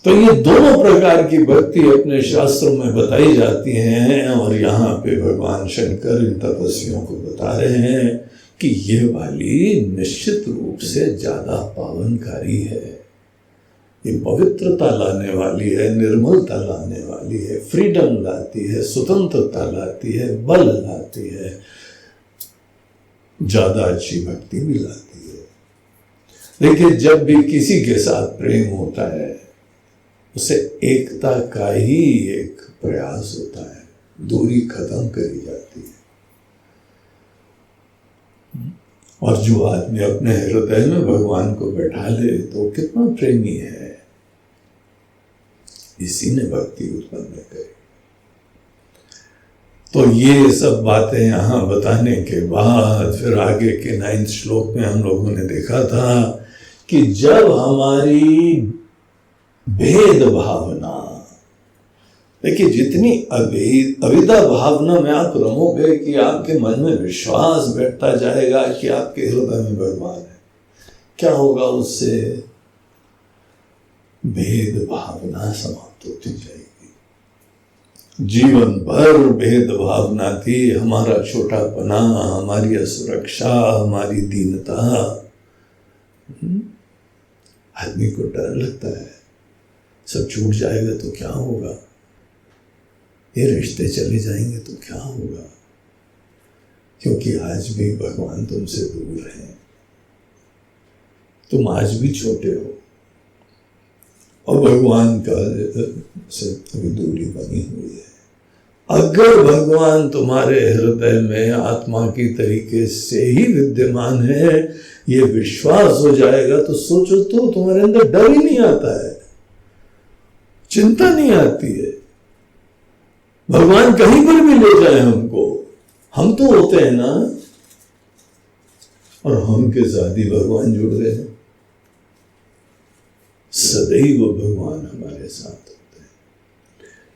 तो ये दोनों प्रकार की भक्ति अपने शास्त्रों में बताई जाती हैं, और यहाँ पे भगवान शंकर इन तपस्वियों को बता रहे हैं कि ये वाली निश्चित रूप से ज्यादा पावनकारी है, ये पवित्रता लाने वाली है, निर्मलता लाने वाली है, फ्रीडम लाती है, स्वतंत्रता लाती है, बल लाती है, ज्यादा अच्छी भक्ति भी लाती है। देखिए, जब भी किसी के साथ प्रेम होता है उसे एकता का ही एक प्रयास होता है, दूरी खत्म करी जाती है। और जो आदमी अपने हृदय में भगवान को बैठा ले तो कितना प्रेमी है, इसी ने भक्ति उत्पन्न करी। तो ये सब बातें यहां बताने के बाद फिर आगे के 9वें श्लोक में हम लोगों ने देखा था कि जब हमारी भेद भावना, देखिए जितनी अविदा भावना में आप रमोगे कि आपके मन में विश्वास बैठता जाएगा कि आपके हृदय में भगवान है, क्या होगा उससे? भेद भावना समाप्त होती जाएगी। जीवन भर भेद भावना थी, हमारा छोटापना, हमारी असुरक्षा, हमारी दीनता। आदमी को डर लगता है सब छूट जाएगा तो क्या होगा, ये रिश्ते चले जाएंगे तो क्या होगा, क्योंकि आज भी भगवान तुमसे दूर है, तुम आज भी छोटे हो और भगवान का से अभी दूरी बनी हुई है। अगर भगवान तुम्हारे हृदय में आत्मा की तरीके से ही विद्यमान है, ये विश्वास हो जाएगा तो सोचो तो तुम्हारे अंदर डर ही नहीं आता है, चिंता नहीं आती है। भगवान कहीं पर भी ले जाए हमको, हम तो होते हैं ना, और हम के साथ ही भगवान जुड़ रहे हैं। सदैव भगवान हमारे साथ होते हैं,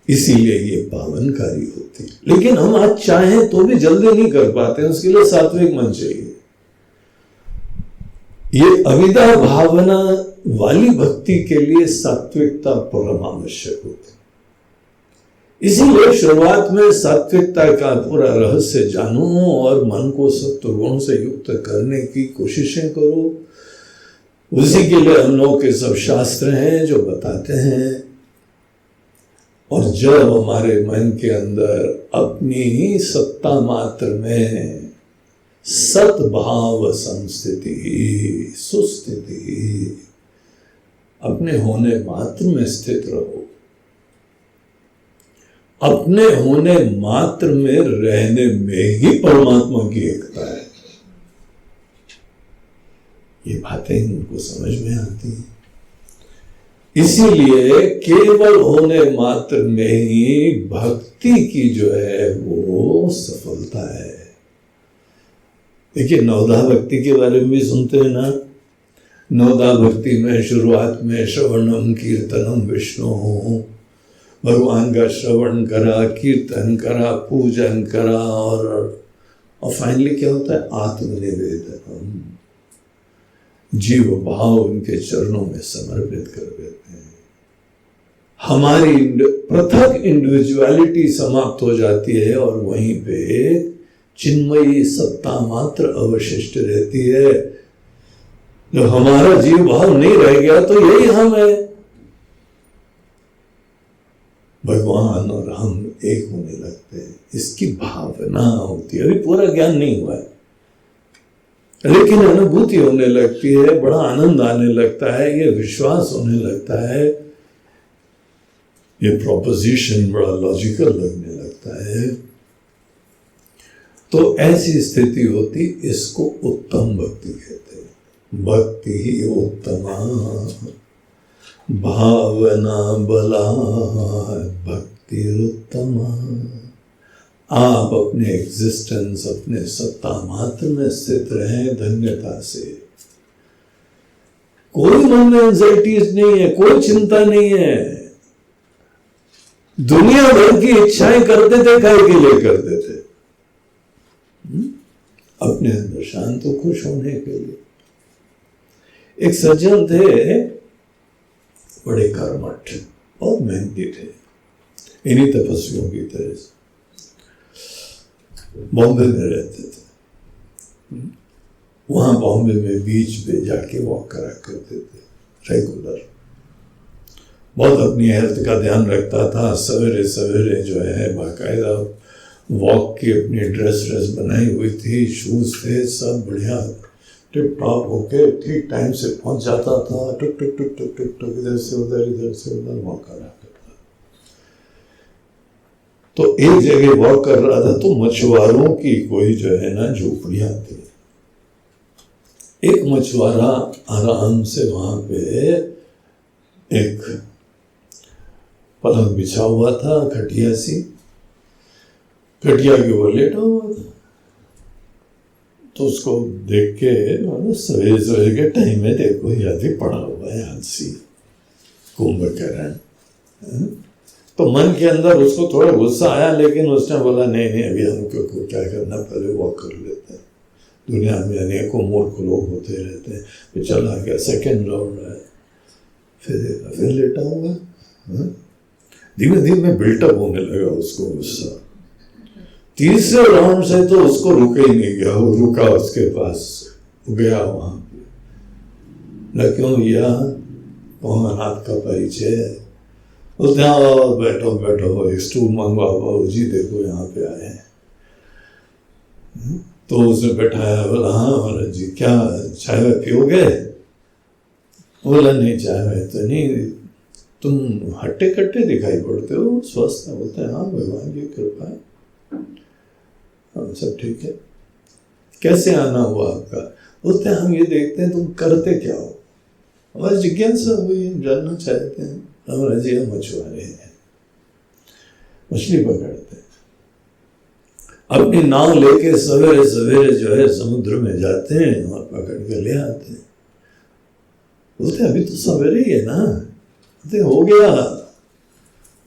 इसीलिए ये पावनकारी होती है। लेकिन हम आज चाहें तो भी जल्दी नहीं कर पाते, उसके लिए सात्विक मन चाहिए। ये अविदा भावना वाली भक्ति के लिए सात्विकता परम आवश्यक होती है। इसीलिए शुरुआत में सात्विकता का पूरा रहस्य जानो और मन को सत्व गुण से युक्त करने की कोशिशें करो। उसी के लिए हम लोग के सब शास्त्र हैं जो बताते हैं। और जब हमारे मन के अंदर अपनी ही सत्ता मात्र में सद्भाव संस्थिति, सुस्थिति, अपने होने मात्र में स्थित रहो, अपने होने मात्र में रहने में ही परमात्मा की एकता है। ये बातें उनको समझ में आती हैं। इसीलिए केवल होने मात्र में ही भक्ति की जो है वो सफलता है। देखिए, नवधा भक्ति के बारे में भी सुनते हैं ना। नवधा भक्ति में शुरुआत में श्रवणम कीर्तनम विष्णु, भगवान का श्रवण करा, कीर्तन करा, पूजन करा, और फाइनली क्या होता है? आत्मनिवेदनम, जीव भाव उनके चरणों में समर्पित कर देते हैं। हमारी पृथक इंडिविजुअलिटी समाप्त हो जाती है और वहीं पे चिन्मयी सत्ता मात्र अवशिष्ट रहती है। जब हमारा जीव भाव नहीं रह गया तो यही हम है। भगवान और हम एक होने लगते हैं, इसकी भावना होती है। अभी पूरा ज्ञान नहीं हुआ है, लेकिन अनुभूति होने लगती है, बड़ा आनंद आने लगता है, ये विश्वास होने लगता है, ये प्रोपोजिशन बड़ा लॉजिकल लगने लगता है। तो ऐसी स्थिति होती, इसको उत्तम भक्ति कहते हैं। भक्ति ही उत्तमा भावना बला भक्ति उत्तमा। आप अपने एग्जिस्टेंस, अपने सत्ता मात्र में स्थित रहें धन्यता से। कोई मन में एंजाइटीज नहीं है, कोई चिंता नहीं है। दुनिया भर की इच्छाएं करते थे, काहे के लिए करते थे? अपने अंदर शांत और खुश होने के लिए। एक सज्जन थे, बड़े कर्मठ, बहुत मेहनती थे, इन्हीं तपस्वियों की तरह से। बॉम्बे में रहते थे। वहां बॉम्बे में बीच पे जाके वॉक करा करते थे रेगुलर। बहुत अपनी हेल्थ का ध्यान रखता था। सवेरे सवेरे जो है बाकायदा वॉक की अपनी ड्रेस बनाई हुई थी, शूज थे, सब बढ़िया टिप टॉप होके ठीक टाइम से पहुंच जाता था। टुक टुक टुक टुक टुक टुक इधर से उधर वॉक करा करता। तो एक जगह वॉक कर रहा था तो मछुआरों की कोई जो है ना झोपड़ियां थी। एक मछुआरा आराम से वहां पे एक पलंग बिछा हुआ था, खटिया सी, खटिया के ऊपर लेटा हुआ था। तो उसको देख के सवेरे सवेरे के टाइम में देखो यह भी पड़ा हुआ है हंसी कुंभकर्ण। तो मन के अंदर उसको थोड़ा गुस्सा आया, लेकिन उसने बोला नहीं नहीं अभी हमको क्या करना, पहले वॉक कर लेते हैं। दुनिया में अनेकों मूर्ख लोग होते रहते हैं। फिर चला गया, सेकेंड राउंड है, फिर लेटा हुआ। धीमे धीमे बिल्टअप होने लगा उसको गुस्सा। तीसरे राउंड से तो उसको रुके ही नहीं गया, वो रुका उसके पास गया वहां पे। न क्यों गया, कौन हाथ का परिचय है। उसने बैठो बैठो, एक स्टूल मंगवाओ, बाबू जी देखो यहाँ पे आए हैं। तो उसे बैठाया, बोला हाँ महाराज जी क्या चाय पियोगे? बोला नहीं चाय तो नहीं, तुम हट्टे कट्टे दिखाई पड़ते हो, स्वस्थ है? बोलते हैं हाँ भगवान की कृपा है, हम सब ठीक है। कैसे आना हुआ आपका? बोलते हैं हम ये देखते हैं तुम करते क्या हो, हमारी जिज्ञासा हुई, जानना चाहते हैं। हमारा जी हम मछुआरे हैं, मछली पकड़ते हैं। अपनी नाव लेके सवेरे सवेरे जो है समुद्र में जाते हैं और पकड़ के ले आते हैं। बोलते अभी तो सवेरे ही है ना। बोलते हो गया,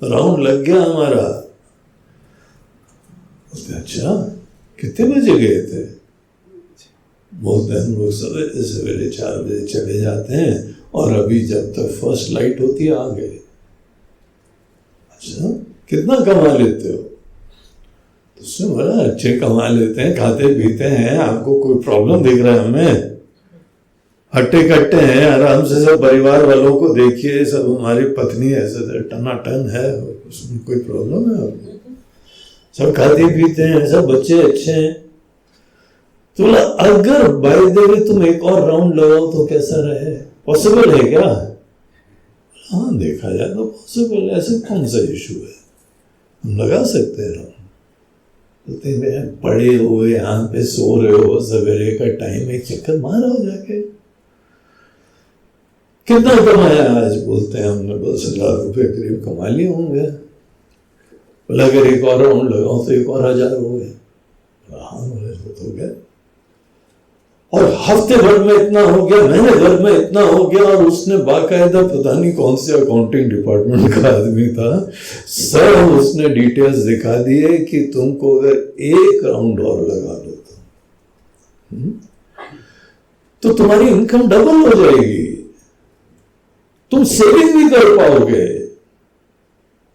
राउंड लग गया हमारा। बोलते अच्छा कितने बजे गए थे? बोलते हम लोग सवेरे सवेरे 4 बजे चले जाते हैं और अभी जब तक फर्स्ट लाइट होती है आ गए। अच्छा कितना कमा लेते हो? तो उसने बोला अच्छे कमा लेते हैं, खाते पीते हैं, आपको कोई प्रॉब्लम दिख रहा है हमें? हट्टे कट्टे हैं, आराम से सब परिवार वालों को देखिए, सब हमारी पत्नी ऐसे टनाटन है, उसमें कोई प्रॉब्लम है आपको? सब खाते पीते हैं, सब बच्चे अच्छे हैं। तो अगर बाय द वे तुम एक और राउंड लगाओ तो कैसा रहे? पॉसिबल है क्या? हाँ देखा जाए तो पॉसिबल, ऐसे कौन सा इशू है, हम लगा सकते हैं राउंड। बोलते पड़े हुए यहाँ पे सो रहे हो, सवेरे का टाइम, एक चक्कर मारा हो जाके। कितना कमाया आज? बोलते हैं हमने 10,000 रुपये करीब कमा लिए होंगे। बोला अगर एक और राउंड लगाओ तो 1,000 हो गए। हाँ हो गया। और हफ्ते भर में इतना हो गया, महीने भर में इतना हो गया। और उसने बाकायदा पता नहीं कौन से अकाउंटिंग डिपार्टमेंट का आदमी था, सब उसने डिटेल्स दिखा दिए कि तुमको अगर एक राउंड और लगा दो तो तुम्हारी इनकम डबल हो जाएगी, तुम सेविंग भी कर पाओगे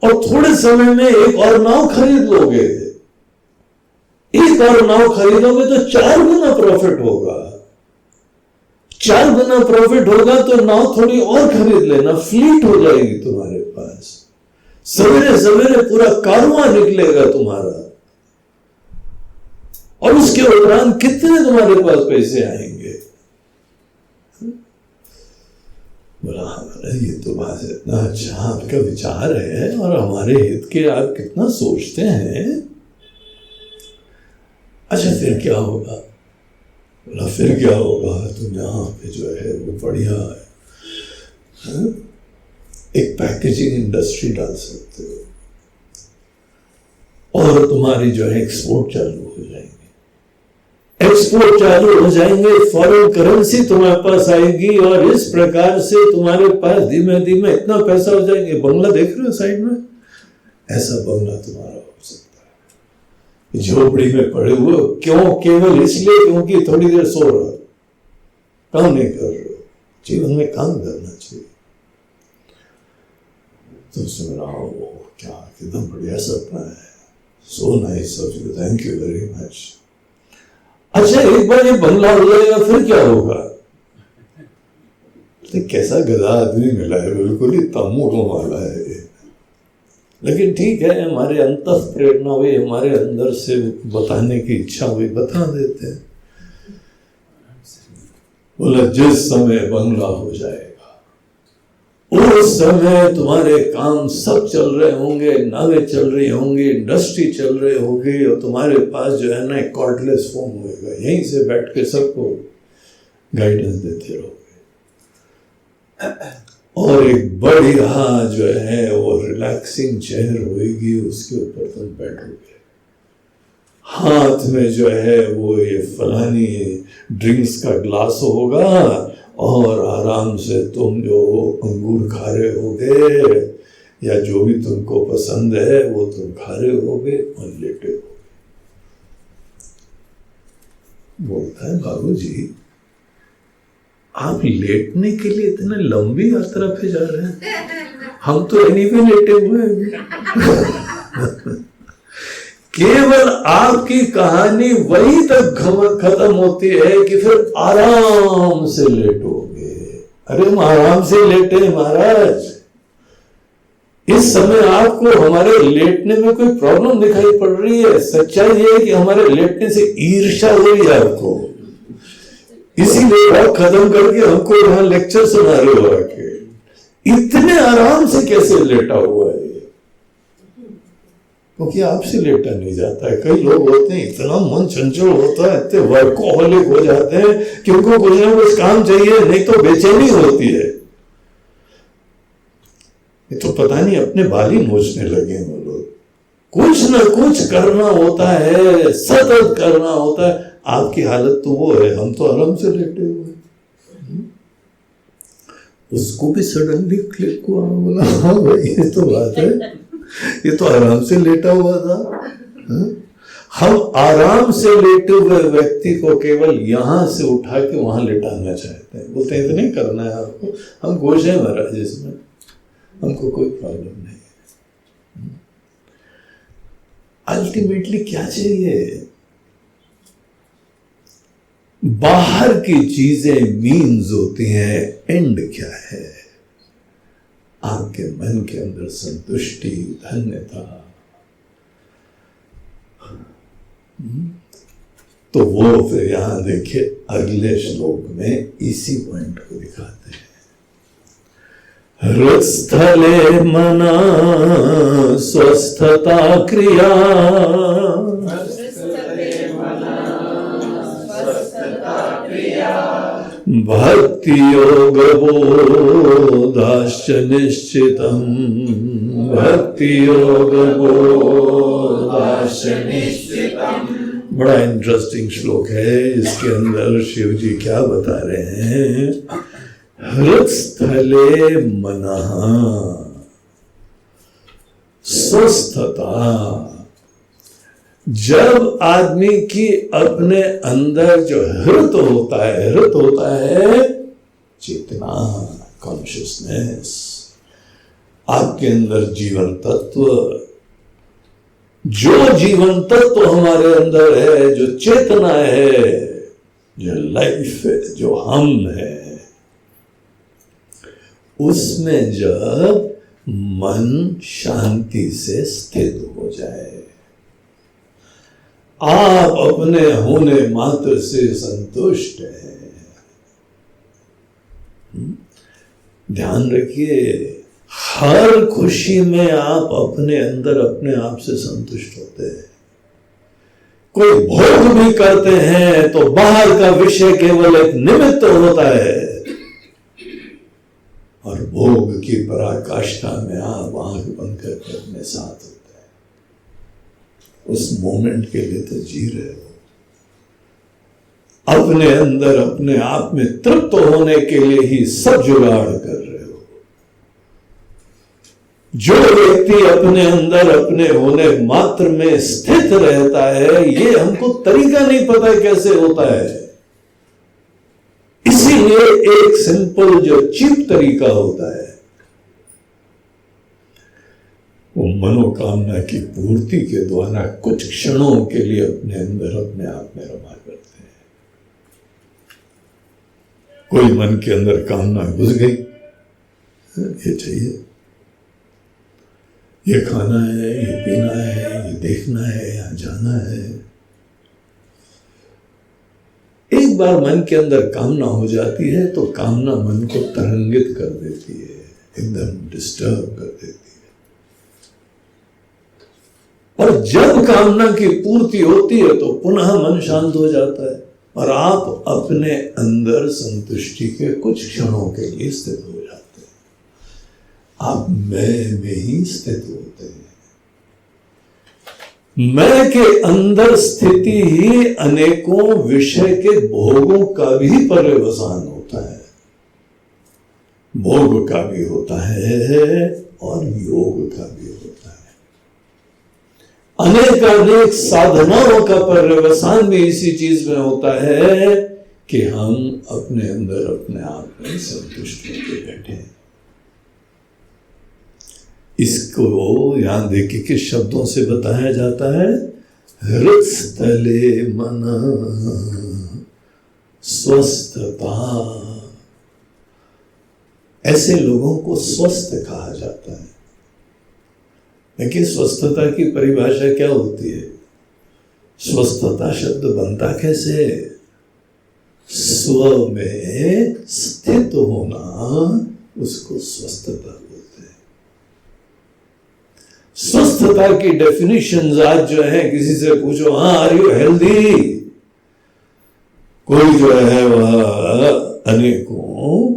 और थोड़े समय में एक और नाव खरीद लोगे। एक और नाव खरीदोगे तो 4 गुना प्रॉफिट होगा। 4 गुना प्रॉफिट होगा तो नाव थोड़ी और खरीद लेना, फ्लीट हो जाएगी तुम्हारे पास। सवेरे सवेरे पूरा कारवां निकलेगा तुम्हारा, और उसके उपरांत कितने तुम्हारे पास पैसे आएंगे। बोला ये तो बात इतना अच्छा आपका विचार है और हमारे हित के आप कितना सोचते हैं। अच्छा फिर क्या होगा? बोला फिर क्या होगा, तुम यहाँ पे जो है वो बढ़िया है, एक पैकेजिंग इंडस्ट्री डाल सकते हो और तुम्हारी जो है एक्सपोर्ट चालू हो जाएंगे। एक्सपोर्ट चालू हो जाएंगे, फॉरेन करेंसी तुम्हारे पास आएगी और इस प्रकार से तुम्हारे पास धीमे धीमे इतना पैसा हो जाएंगे। बंगला देख रहे हो साइड में, ऐसा बंगला तुम्हारा हो सकता है। झोपड़ी में पड़े हुए क्यों? केवल इसलिए क्योंकि थोड़ी देर सो रहे हो, काम नहीं कर रहे हो। जीवन में काम करना चाहिए। तो सुन रहा हो क्या एकदम बढ़िया सपना है, so nice of you, thank you very much. अच्छा एक बार ये बंगला हो जाएगा फिर क्या होगा? तो कैसा गधा आदमी मिला है, बिल्कुल ही तमोगुण वाला है ये। लेकिन ठीक है, हमारे अंतः प्रेरणा हुई, हमारे अंदर से बताने की इच्छा हुई, बता देते हैं। बोला जिस समय बंगला हो जाएगा उस समय तुम्हारे काम सब चल रहे होंगे, नावें चल रही होंगी, इंडस्ट्री चल रही होगी, और तुम्हारे पास जो है ना कॉर्डलेस फोन होएगा, यहीं से बैठ के सबको गाइडेंस देते रहोगे। और एक बढ़िया जो है वो रिलैक्सिंग चेयर होएगी, उसके ऊपर तुम बैठोगे, हाथ में जो है वो ये फलानी ड्रिंक्स का ग्लास होगा, और आराम से तुम जो अंगूर खा रहे होगे या जो भी तुमको पसंद है वो तुम खा रहे होगे और लेटे होगे। बोलता है बाबूजी आप लेटने के लिए इतने लंबी यात्रा पे जा रहे हैं, हम तो एनीवे लेटे हुए हैं। केवल आपकी कहानी वहीं तक खत्म होती है कि फिर आराम से लेटोगे। अरे हम आराम से लेटे महाराज, इस समय आपको हमारे लेटने में कोई प्रॉब्लम दिखाई पड़ रही है? सच्चाई ये है कि हमारे लेटने से ईर्ष्या हो रही है आपको, इसीलिए आप खत्म करके हमको यहाँ लेक्चर सुना रहे हो आके। इतने आराम से कैसे लेटा हुआ है? क्योंकि आपसे लेटा नहीं जाता है। कई लोग होते हैं इतना मन चंचल होता है, इतने वर्कोहॉलिक हो जाते हैं कि उनको कुछ ना कुछ काम चाहिए, नहीं तो बेचैनी होती है। ये तो पता नहीं अपने बाल ही नोचने लगे हैं वो लोग। कुछ ना कुछ करना होता है, सतत करना होता है। आपकी हालत तो वो है, हम तो आराम से लेटे हुए हैं। उसको भी सडनली क्लिक हुआ, बोला हाँ भाई ये तो बात है, ये तो आराम से लेटा हुआ था। हम आराम से लेटे हुए व्यक्ति को केवल यहां से उठा के वहां लेटाना चाहते हैं। बोलते हैं इतने करना है आपको, हम खुश हैं महाराज, इसमें हमको कोई प्रॉब्लम नहीं है। अल्टीमेटली क्या चाहिए? बाहर की चीजें मीन्स होती हैं, एंड क्या है? आपके मन के अंदर संतुष्टि, धन्यता। तो वो फिर यहां देखिए अगले श्लोक में इसी पॉइंट को दिखाते हैं। हृत्स्थले मना स्वस्थता क्रिया, भक्ति योग बोधाश्च निश्चितम्, भक्ति योग बोधाश्च निश्चितम्। बड़ा इंटरेस्टिंग श्लोक है। इसके अंदर शिव जी क्या बता रहे हैं? हृत्स्थले मनः, स्वस्थता। जब आदमी की अपने अंदर जो हृत होता है चेतना, कॉन्शियसनेस, आपके अंदर जीवन तत्व, जो जीवन तत्व हमारे अंदर है, जो चेतना है, जो लाइफ है, जो हम है, उसमें जब मन शांति से स्थित हो जाए, आप अपने होने मात्र से संतुष्ट हैं। ध्यान रखिए, हर खुशी में आप अपने अंदर अपने आप से संतुष्ट होते हैं। कोई भोग भी करते हैं तो बाहर का विषय केवल एक निमित्त होता है, और भोग की पराकाष्ठा में आप आंख बंद करके अपने साथ होते हैं। उस मोमेंट के लिए तो जी रहे हो, अपने अंदर अपने आप में तृप्त होने के लिए ही सब जुगाड़ कर रहे हो। जो व्यक्ति अपने अंदर अपने होने मात्र में स्थित रहता है, ये हमको तरीका नहीं पता कैसे होता है। इसीलिए एक सिंपल जो चीप तरीका होता है वो मनोकामना की पूर्ति के द्वारा कुछ क्षणों के लिए अपने अंदर अपने आप में रमा करते हैं। कोई मन के अंदर कामना घुस गई, ये चाहिए, ये खाना है, ये पीना है, ये देखना है, यहाँ जाना है। एक बार मन के अंदर कामना हो जाती है तो कामना मन को तरंगित कर देती है, एकदम डिस्टर्ब कर देती है। और जब कामना की पूर्ति होती है तो पुनः मन शांत हो जाता है और आप अपने अंदर संतुष्टि के कुछ क्षणों के लिए स्थित हो जाते हैं। आप मैं में ही स्थित होते हैं। मैं के अंदर स्थिति ही अनेकों विषय के भोगों का भी पर्यवसान होता है। भोग का भी होता है और योग का भी होता है। अनेक साधनाओं का पर्यवसान भी इसी चीज में होता है कि हम अपने अंदर अपने आप में संतुष्ट होकर बैठे हैं। इसको यहां देखिए किस शब्दों से बताया जाता है, हृत्स्थले मन स्वस्थता। ऐसे लोगों को स्वस्थ कहा जाता है। लेकिन स्वस्थता की परिभाषा क्या होती है? स्वस्थता शब्द बनता कैसे? स्व में स्थित होना, उसको स्वस्थता बोलते हैं। स्वस्थता की डेफिनेशन आज जो है, किसी से पूछो, हाँ आर यू हेल्दी, कोई जो है वह अनेकों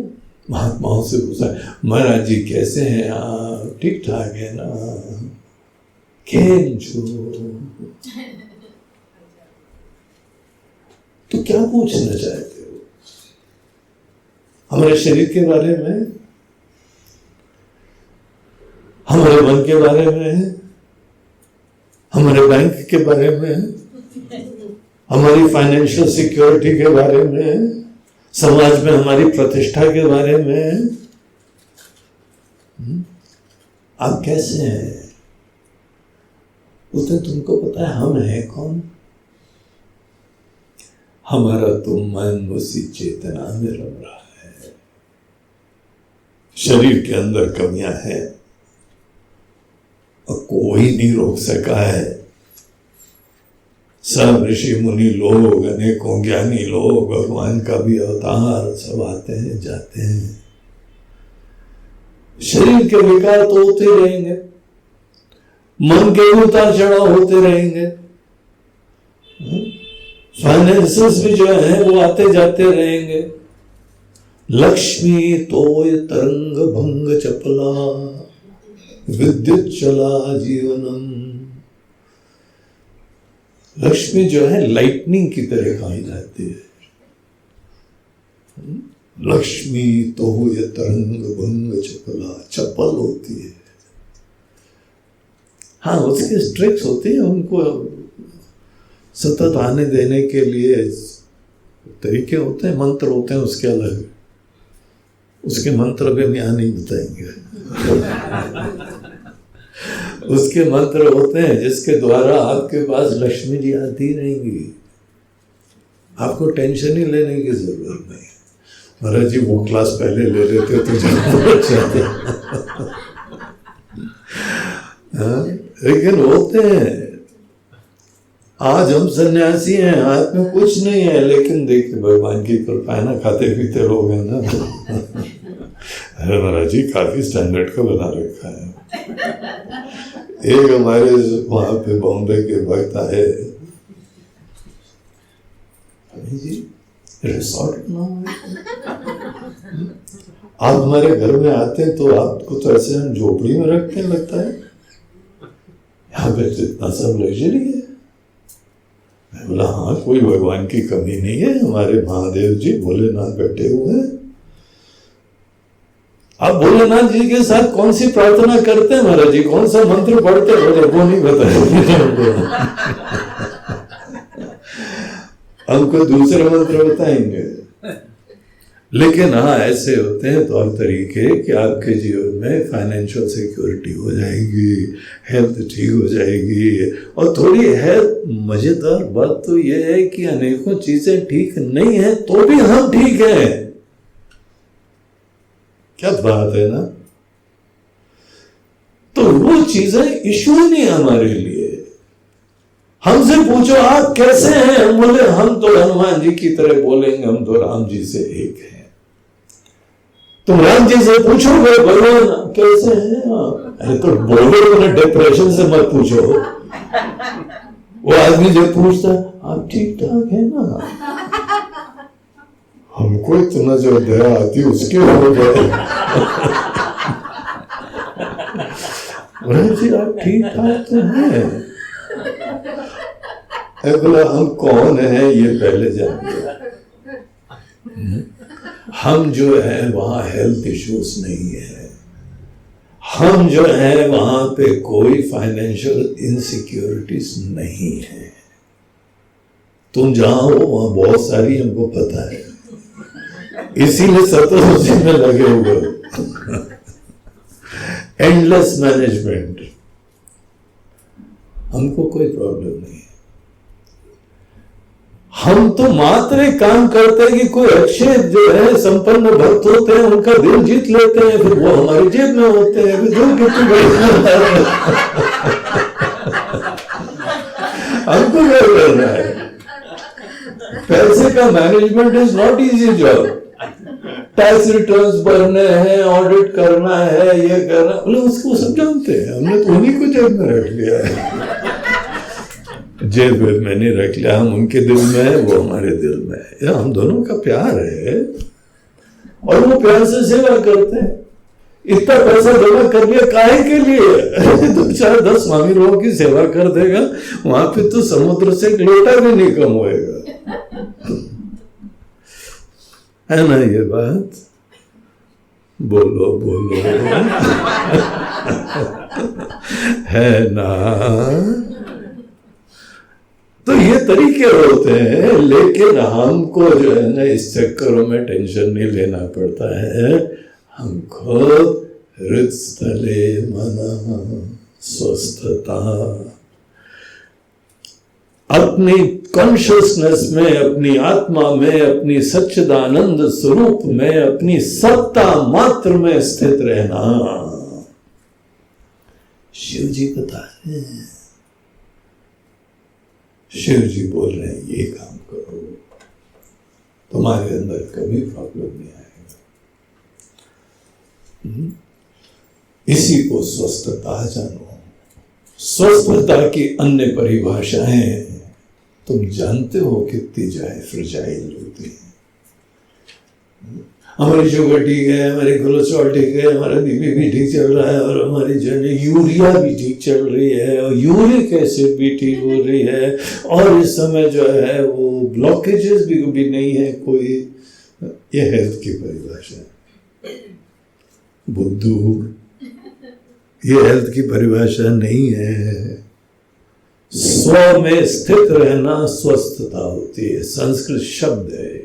महात्माओं से पूछा, महाराज जी कैसे हैं आप, ठीक ठाक है ना, केम छो? तो क्या पूछना चाहते हो? हमारे शरीर के बारे में, हमारे मन के बारे में, हमारे बैंक के बारे में, हमारी फाइनेंशियल सिक्योरिटी के बारे में, समाज में हमारी प्रतिष्ठा के बारे में? आप कैसे हैं? उसे तुमको पता है हम हैं कौन? हमारा तो मन उसी चेतना में रम रहा है। शरीर के अंदर कमियां हैं और कोई नहीं रोक सका है। सब ऋषि मुनि लोग, अनेकों ज्ञानी लोग, भगवान का भी अवतार, सब आते हैं जाते हैं। शरीर के विकार तो होते रहेंगे, मन के उतार चढ़ाव होते रहेंगे, फाइनेंसेस भी जो है वो आते जाते रहेंगे। लक्ष्मी तोय तरंग भंग चपला, विद्युत चला जीवनम। लक्ष्मी जो है लाइटनिंग की तरह कही जाती है। लक्ष्मी तोय तरंग भंग चपला, चपल होती है। हाँ, उसके ट्रिक्स होती है, उनको सतत आने देने के लिए तरीके होते हैं, मंत्र होते हैं उसके अलग। उसके मंत्र भी हम यहाँ नहीं बताएंगे। उसके मंत्र होते हैं जिसके द्वारा आपके पास लक्ष्मी जी आती रहेंगी। आपको टेंशन ही लेने की जरूरत नहीं। महाराज जी वो क्लास पहले ले लेते तो ज्यादा अच्छा था। लेकिन होते हैं। आज हम सन्यासी हैं, हाथ में कुछ नहीं है, लेकिन देखिए भगवान की कृपा है ना, खाते पीते लोग हैं ना। अरे महाराज जी काफी स्टैंडर्ड का बना रखा है। एक हमारे वहां पे बॉम्बे के भक्त आए, जी रिसोर्ट बनाओ। आप हमारे घर में आते हैं तो आपको तो ऐसे हम झोपड़ी में रखते हैं लगता है। यहाँ पे तो इतना सब लग्जरी है। मैं बोला हाँ, कोई भगवान की कमी नहीं है, हमारे महादेव जी भोलेनाथ बैठे हुए हैं। आप भोलेनाथ जी के साथ कौन सी प्रार्थना करते हैं महाराज जी, कौन सा मंत्र पढ़ते हैं, बोले वो नहीं बताएंगे हमको दूसरे मंत्र बताएंगे। लेकिन हाँ, ऐसे होते हैं तौर तरीके कि आपके जीवन में फाइनेंशियल सिक्योरिटी हो जाएगी, हेल्थ ठीक हो जाएगी। और थोड़ी है मजेदार बात तो यह है कि अनेकों चीजें ठीक नहीं है तो भी हम ठीक हैं। क्या बात है ना। तो वो चीजें इश्यू नहीं हमारे लिए। हमसे पूछो आप कैसे हैं, हम बोले हम तो हनुमान जी की तरह बोलेंगे, हम तो राम जी से एक हैं। तुम राम जी से पूछोगे भगवान कैसे हैं आप, अरे तो बोलो तो डिप्रेशन से मत पूछो। वो आदमी जब पूछता आप ठीक ठाक है ना, हमको इतना जो दया आती उसके हो गए जी आप ठीक ठाक तो हैं। बोला हम कौन है ये पहले जानते। हम जो है वहां हेल्थ इश्यूज नहीं है, हम जो है वहां पे कोई फाइनेंशियल इनसिक्योरिटीज नहीं है। तुम जहां हो वहां बहुत सारी हमको पता है, इसीलिए सतत उसी में लगे हुए। एंडलेस मैनेजमेंट, हमको कोई प्रॉब्लम नहीं है। हम तो मात्र एक काम करते हैं कि कोई अच्छे जो है संपन्न भक्त होते हैं उनका दिल जीत लेते हैं, फिर वो हमारी जेब में होते हैं, फिर दिल कितनी बड़ी हमको क्या करना है। पैसे का management is not easy job. Tax returns भरने हैं, ऑडिट करना है, ये करना, बोले उसको सब जानते हैं, हमने तो उन्हीं को जेब में रख लिया है। जेब में नहीं रख लिया, हम उनके दिल में है, वो हमारे दिल में है। हम दोनों का प्यार है और वो प्यार से सेवा करते हैं। इतना पैसा जमा कर लिया काहे के लिए तो 4-10 स्वामी लोगों की सेवा कर देगा, वहां पे तो समुद्र से एक लोटा भी नहीं कम होएगा। है ना ये बात, बोलो बोलो है ना। तो ये तरीके होते हैं, लेकिन हमको जो है ना इस चक्करों में टेंशन नहीं लेना पड़ता है। हमको हृदस्थले मन स्वस्थता, अपनी कॉन्शियसनेस में, अपनी आत्मा में, अपनी सच्चिदानंद स्वरूप में, अपनी सत्ता मात्र में स्थित रहना। शिव जी बता रहे हैं, शिव जी बोल रहे हैं ये काम करो, तुम्हारे अंदर कभी प्रॉब्लम नहीं आएगा। इसी को स्वस्थता जानो। स्वस्थता की अन्य परिभाषाएं तुम जानते हो कितनी जाए फ्रजाइल होती है। हमारी शुगर ठीक है, हमारी कोलेस्ट्रॉल ठीक है, हमारा बीपी भी ठीक चल रहा है, और हमारी जो है यूरिया भी ठीक चल रही है, और यूरिक एसिड भी ठीक हो रही है, और इस समय जो है वो ब्लॉकेजेस भी नहीं है कोई। ये हेल्थ की परिभाषा है बुद्धू, ये हेल्थ की परिभाषा नहीं है। स्व में स्थित रहना स्वस्थता होती है, संस्कृत शब्द है।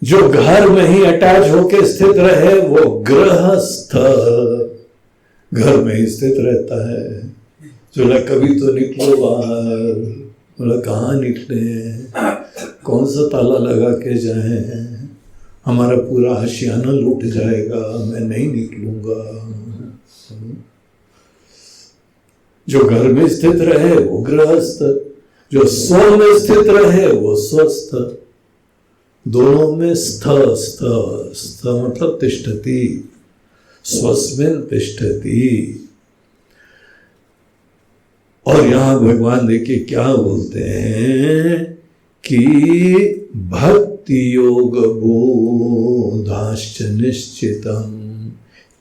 जो घर में ही अटैच होके स्थित रहे वो गृहस्थ, घर में ही स्थित रहता है। बोला कभी तो निकलो बाहर, बोला कहाँ निकले, कौन सा ताला लगा के जाए, हमारा पूरा आशियाना लूट जाएगा, मैं नहीं निकलूंगा। जो घर में स्थित रहे वो गृहस्थ, जो स्व में स्थित रहे वो स्वस्थ। दोनों में स्थ स्थ स्थ मतलब तिष्ठति, स्वस्मिन् तिष्ठति। और यहां भगवान देखिए क्या बोलते हैं कि भक्ति योग बोधाश्च निश्चितम,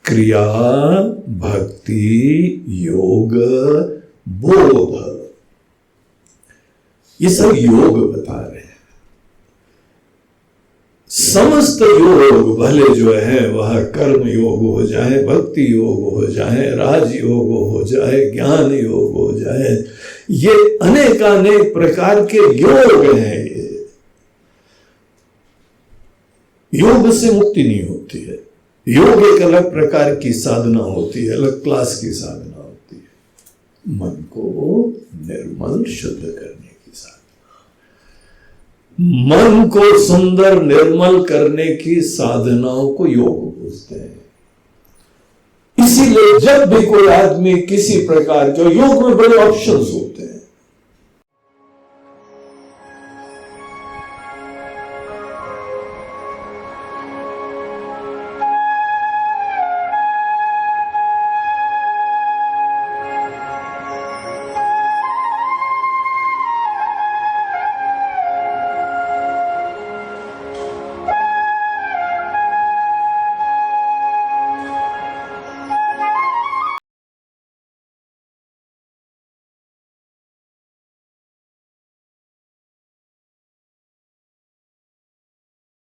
क्रिया भक्ति योग बोध, ये सब योग बता रहे हैं। समस्त योग भले जो है वह कर्म योग हो जाए, भक्ति योग हो जाए, राज योग हो जाए, ज्ञान योग हो जाए, ये अनेकानेक प्रकार के योग हैं। ये योग से मुक्ति नहीं होती है। योग एक अलग प्रकार की साधना होती है, अलग क्लास की साधना होती है। मन को निर्मल शुद्ध करने की साधना, मन को सुंदर निर्मल करने की साधनाओं को योग बोलते हैं। इसीलिए जब भी कोई आदमी किसी प्रकार के, योग में बड़े ऑप्शंस होते हैं,